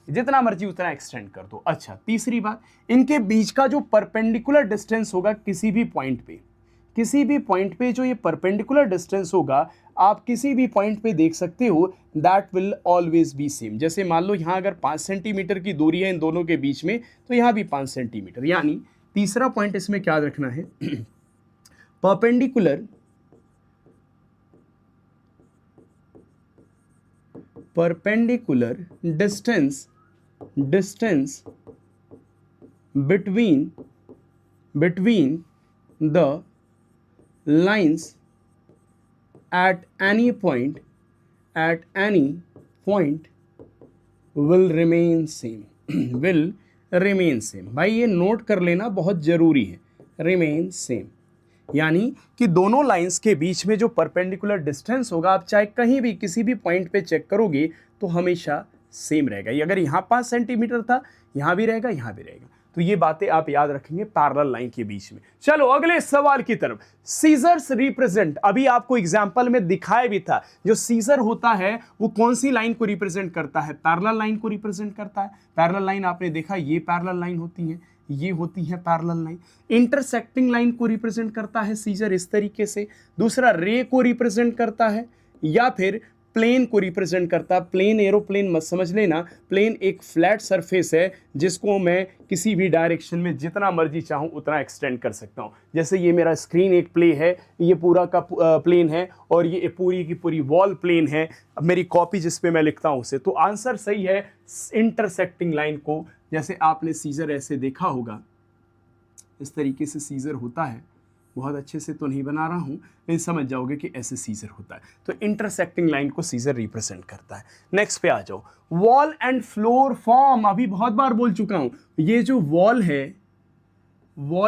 जितना मर्जी उतना एक्सटेंड कर दो। अच्छा, तीसरी बात, इनके बीच का जो परपेंडिकुलर डिस्टेंस होगा किसी भी पॉइंट पे जो ये परपेंडिकुलर डिस्टेंस होगा, आप किसी भी पॉइंट पे देख सकते हो, that will always be same. जैसे मान लो यहाँ अगर 5 सेंटीमीटर की दूरी है इन दोनों के बीच में, तो यहाँ भी 5 सेंटीमीटर। यानी तीसरा पॉइंट इसमें क्या रखना है, perpendicular distance between the lines at any point will remain same भाई ये नोट कर लेना, बहुत जरूरी है, remain same, यानी कि दोनों लाइंस के बीच में जो परपेंडिकुलर डिस्टेंस होगा, आप चाहे कहीं भी किसी भी पॉइंट पे चेक करोगे तो हमेशा सेम रहेगा। ये अगर यहाँ 5 सेंटीमीटर था, यहाँ भी रहेगा, यहाँ भी रहेगा। तो ये बातें आप याद रखेंगे पैरेलल लाइन के बीच में। चलो अगले सवाल की तरफ। सीजर्स रिप्रेजेंट, अभी आपको एग्जांपल में दिखाया भी था, जो सीजर होता है वो कौन सी लाइन को रिप्रेजेंट करता है, पैरेलल लाइन को रिप्रेजेंट करता है। पैरेलल लाइन आपने देखा, ये पैरेलल लाइन होती है, ये होती है पैरेलल लाइन। इंटरसेक्टिंग लाइन को रिप्रेजेंट करता है सीजर इस तरीके से। दूसरा रे को रिप्रेजेंट करता है, या फिर प्लेन को रिप्रेजेंट करता है। प्लेन एरोप्लेन मत समझ लेना, प्लेन एक फ्लैट सरफेस है जिसको मैं किसी भी डायरेक्शन में जितना मर्जी चाहूँ उतना एक्सटेंड कर सकता हूँ। जैसे ये मेरा स्क्रीन एक प्ले है, ये पूरा का प्लेन है, और ये पूरी की पूरी वॉल प्लेन है, मेरी कॉपी जिस पे मैं लिखता हूँ उसे। तो आंसर सही है इंटरसेक्टिंग लाइन को। जैसे आपने सीजर ऐसे देखा होगा, इस तरीके से सीजर होता है, बहुत अच्छे से तो नहीं बना रहा हूँ, लेकिन समझ जाओगे कि ऐसे सीजर होता है। तो इंटरसेक्टिंग लाइन को सीजर रिप्रेजेंट करता है। नेक्स्ट पे आ जाओ, वॉल एंड फ्लोर फॉर्म। अभी बहुत बार बोल चुका हूँ, ये जो वॉल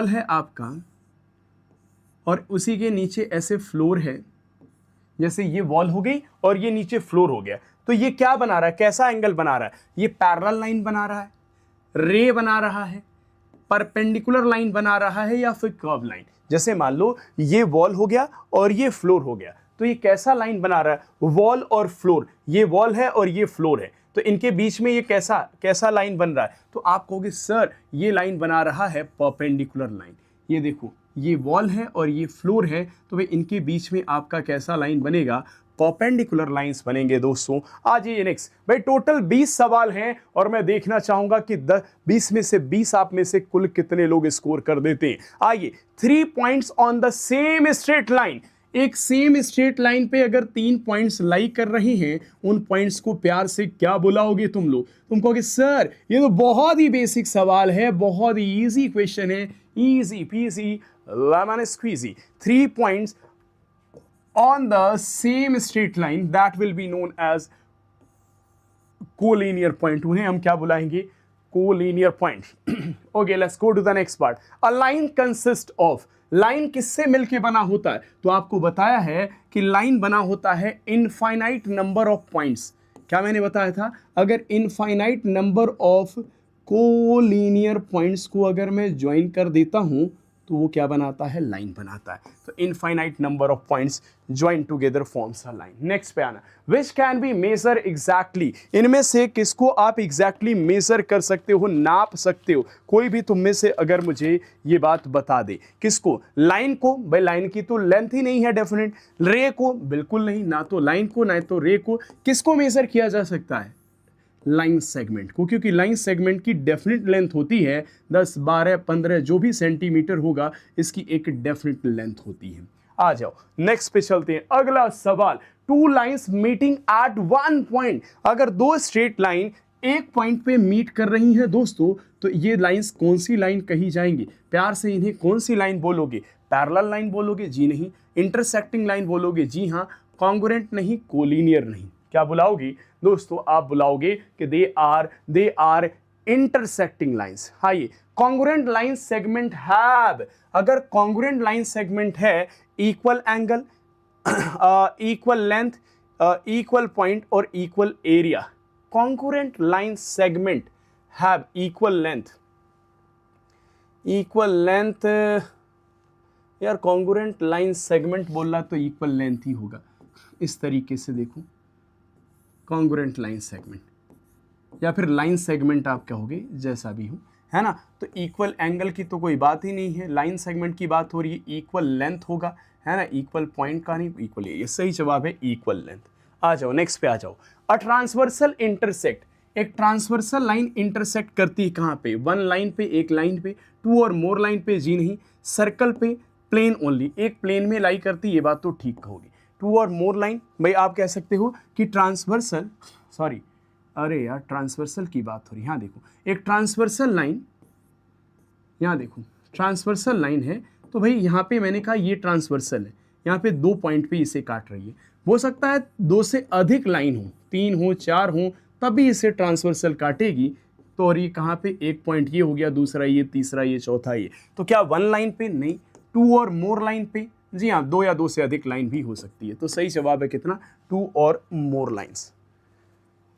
है आपका, और उसी के नीचे ऐसे फ्लोर है। जैसे ये वॉल हो गई और ये नीचे फ्लोर हो गया, तो ये क्या बना रहा है, कैसा एंगल बना रहा है, ये पैरेलल लाइन बना रहा है, रे बना रहा है, परपेंडिकुलर लाइन बना रहा है, या फिर कर्व लाइन। जैसे मान लो ये वॉल हो गया और ये फ्लोर हो गया, तो ये कैसा लाइन बना रहा है, वॉल और फ्लोर। ये वॉल है और ये फ्लोर है, तो इनके बीच में ये कैसा लाइन बन रहा है। तो आप कहोगे सर ये लाइन बना रहा है परपेंडिकुलर लाइन। ये देखो, ये वॉल है और ये फ्लोर है, तो भाई इनके बीच में आपका कैसा लाइन बनेगा, परपेंडिकुलर लाइंस बनेंगे दोस्तों। आज ये नेक्स्ट भाई, टोटल 20 सवाल हैं और मैं देखना चाहूंगा कि 20 में से 20 आप में से कुल कितने लोग स्कोर कर देते हैं। आइए, 3 points on the same straight line. एक सेम स्ट्रेट लाइन पे अगर 3 पॉइंट्स लाई कर रहे हैं, उन पॉइंट्स को प्यार से क्या बुलाओगे तुम लोग? तुम कहोगे सर ये तो बहुत ही बेसिक सवाल है, बहुत ही इजी क्वेश्चन है, easy peasy lemon squeezy. 3 points on the same straight line that will be known as collinear point. उन्हें हम क्या बुलाएंगे, collinear point. Okay, let's go to the next part. A line consists of line किससे मिलके बना होता है? तो आपको बताया है कि लाइन बना होता है इनफाइनाइट नंबर ऑफ पॉइंट्स। क्या मैंने बताया था? अगर infinite number of collinear points को अगर मैं ज्वाइन कर देता हूं तो वो क्या बनाता है? लाइन बनाता है। तो infinite number of points join together forms a line. Next पे आना, which can be measure exactly. इनमें से किसको आप एग्जैक्टली मेजर कर सकते हो, नाप सकते हो? कोई भी तुम में से अगर मुझे ये बात बता दे। किसको? लाइन को। भाई लाइन की तो लेंथ ही नहीं है डेफिनेट। रे को बिल्कुल नहीं, ना तो लाइन को ना तो रे को। किसको मेजर किया जा सकता है? लाइन सेगमेंट को, क्योंकि लाइन सेगमेंट की डेफिनेट लेंथ होती है 10, 12, 15 जो भी सेंटीमीटर होगा, इसकी एक डेफिनेट लेंथ होती है। आ जाओ नेक्स्ट पे चलते हैं। अगला सवाल, two lines meeting at one point. अगर दो स्ट्रेट लाइन एक पॉइंट पे मीट कर रही हैं दोस्तों, तो ये लाइंस कौन सी लाइन कही जाएंगी? प्यार से इन्हें कौन सी लाइन बोलोगे? पैरेलल लाइन बोलोगे? जी नहीं। इंटरसेक्टिंग लाइन बोलोगे? जी हाँ। कॉन्ग्रुएंट नहीं, कोलिनियर नहीं। क्या बुलाओगे दोस्तों? आप बुलाओगे कि दे आर इंटरसेक्टिंग लाइंस। हाँ, ये कॉन्ग्रुएंट लाइन सेगमेंट हैव। अगर कॉन्ग्रुएंट लाइन सेगमेंट है, equal angle, equal length, equal point और equal area. Congruent line segment have equal length, यार कॉन्ग्रुएंट लाइन सेगमेंट बोल रहा तो इक्वल लेंथ ही होगा। इस तरीके से देखो, कॉन्ग्रुएंट लाइन सेगमेंट या फिर लाइन सेगमेंट आप कहोगे, जैसा भी हो, है ना। तो इक्वल एंगल की तो कोई बात ही नहीं है, लाइन सेगमेंट की बात हो रही है, इक्वल लेंथ होगा, है ना। इक्वल पॉइंट का नहीं, इक्वल एरिया। सही जवाब है इक्वल लेंथ। आ जाओ नेक्स्ट पे आ जाओ। A transversal intersect. एक ट्रांसवर्सल लाइन इंटरसेक्ट करती है कहाँ पे? वन लाइन पे, एक लाइन पे, टू और मोर लाइन पे? जी नहीं। सर्कल पे, प्लेन ओनली, एक प्लेन में लाई करती, ये बात तो ठीक कहोगे। टू और मोर लाइन, भाई आप कह सकते हो कि ट्रांसवर्सल, सॉरी अरे यार ट्रांसवर्सल की बात हो रही है। यहाँ देखो, एक ट्रांसवर्सल लाइन, यहाँ देखो ट्रांसवर्सल लाइन है, तो भाई यहाँ पे मैंने कहा ये ट्रांसवर्सल है, यहाँ पे दो पॉइंट पे इसे काट रही है। हो सकता है दो से अधिक लाइन हो, 3 हो, 4 हो, तभी इसे ट्रांसवर्सल काटेगी। तो और ये कहाँ पे? एक पॉइंट ये हो गया, दूसरा ये, तीसरा ये, चौथा ये। तो क्या वन लाइन पे? नहीं। टू और मोर लाइन पे? जी हाँ, दो या दो से अधिक लाइन भी हो सकती है। तो सही जवाब है कितना? टू और मोर लाइंस।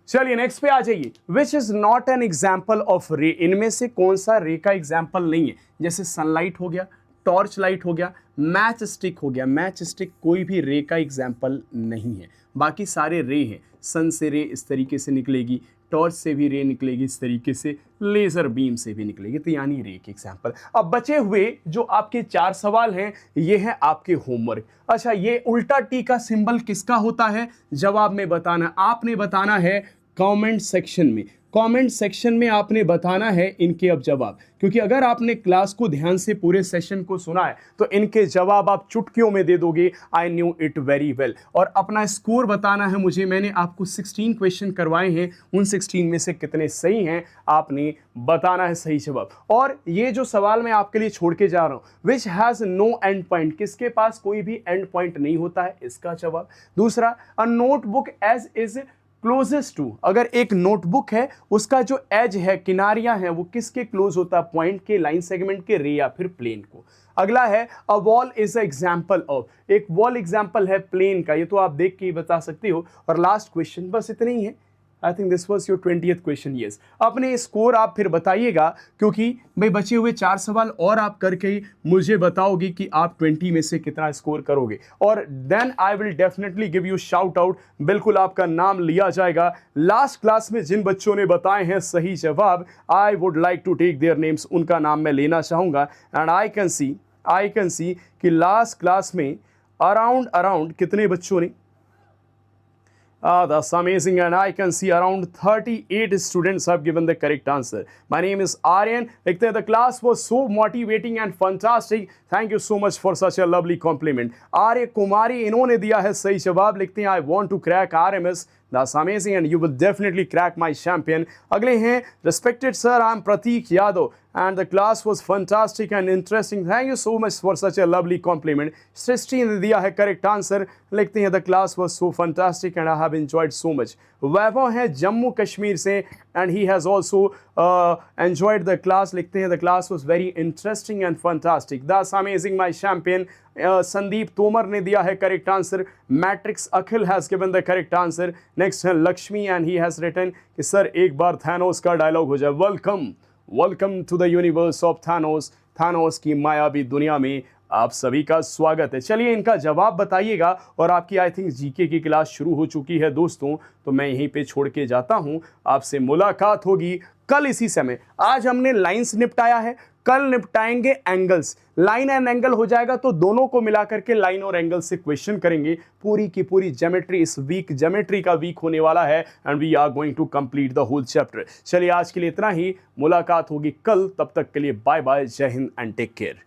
चलिए नेक्स्ट पे आ जाइए। Which is not an example of रे। इनमें से कौन सा रे का एग्जाम्पल नहीं है? जैसे सनलाइट हो गया, टॉर्च लाइट हो गया, मैच स्टिक हो गया। मैच स्टिक कोई भी रे का एग्जाम्पल नहीं है, बाकी सारे रे हैं। सन से रे इस तरीके से निकलेगी, टॉर्च से भी रे निकलेगी इस तरीके से, लेजर बीम से भी निकलेगी। तो यानी रे के एग्जाम्पल। अब बचे हुए जो आपके 4 सवाल हैं, ये है आपके होमवर्क। अच्छा, ये उल्टा टी का सिंबल किसका होता है? जवाब में बताना, आपने बताना है कमेंट सेक्शन में। कमेंट सेक्शन में आपने बताना है इनके अब जवाब, क्योंकि अगर आपने क्लास को ध्यान से पूरे सेशन को सुना है तो इनके जवाब आप चुटकियों में दे दोगे। I knew it very well. और अपना स्कोर बताना है मुझे। मैंने आपको 16 क्वेश्चन करवाए हैं, उन 16 में से कितने सही हैं आपने बताना है सही जवाब। और ये जो सवाल मैं आपके लिए छोड़ के जा रहा हूँ, which has no end point, किसके पास कोई भी एंड पॉइंट नहीं होता है, इसका जवाब। दूसरा, a notebook edge is closest to, अगर एक नोटबुक है उसका जो एज है, किनारियां हैं, वो किसके क्लोज होता है? पॉइंट के, लाइन सेगमेंट के, रे या फिर प्लेन को। अगला है a wall is a example of, एक वॉल एग्जाम्पल है प्लेन का, ये तो आप देख के ही बता सकते हो। और लास्ट क्वेश्चन, बस इतने ही है। I think this was your 20th question. Yes, अपने स्कोर आप फिर बताइएगा, क्योंकि भाई बचे हुए 4 सवाल और आप करके ही मुझे बताओगे कि आप 20 में से कितना स्कोर करोगे। और then I will definitely give you shout out, बिल्कुल आपका नाम लिया जाएगा। लास्ट क्लास में जिन बच्चों ने बताए हैं सही जवाब, I would like to take their names, उनका नाम मैं लेना चाहूँगा। एंड आई कैन सी कि लास्ट क्लास में अराउंड कितने बच्चों ने, that's amazing, and I can see around 38 students have given the correct answer. My name is Aryan. लिखते हैं, the class was so motivating and fantastic. Thank you so much for such a lovely compliment. आर्य कुमारी इन्होंने दिया है सही जवाब। लिखते हैं, I want to crack RMS. That's amazing and you will definitely crack my champion. अगले हैं respected sir, I am Pratik Yadav and the class was fantastic and interesting. Thank you so much for such a lovely compliment. सृष्टि ने दिया है करेक्ट आंसर, लिखते हैं the class was so fantastic and I have enjoyed so much. वैभव है जम्मू कश्मीर से and he has also enjoyed the class, लिखते हैं the class was very interesting and fantastic. That's amazing my champion. Sandeep Tomar ने दिया है correct answer. Matrix Akhil has given the correct answer. Next है Lakshmi and he has written कि सर एक बार थैनोस का डायलॉग हो जाए। Welcome to the universe of Thanos की मायावी दुनिया में आप सभी का स्वागत है। चलिए इनका जवाब बताइएगा और आपकी आई थिंक जीके की क्लास शुरू हो चुकी है दोस्तों, तो मैं यहीं पे छोड़ के जाता हूं। आपसे मुलाकात होगी कल इसी समय। आज हमने लाइंस निपटाया है, कल निपटाएंगे एंगल्स। लाइन एंड एंगल हो जाएगा तो दोनों को मिलाकर के लाइन और एंगल से क्वेश्चन करेंगे। पूरी की पूरी ज्योमेट्री इस वीक ज्योमेट्री का वीक होने वाला है and we are going to complete the whole chapter. चलिए आज के लिए इतना ही, मुलाकात होगी कल, तब तक के लिए बाय बाय, जय हिंद एंड टेक केयर।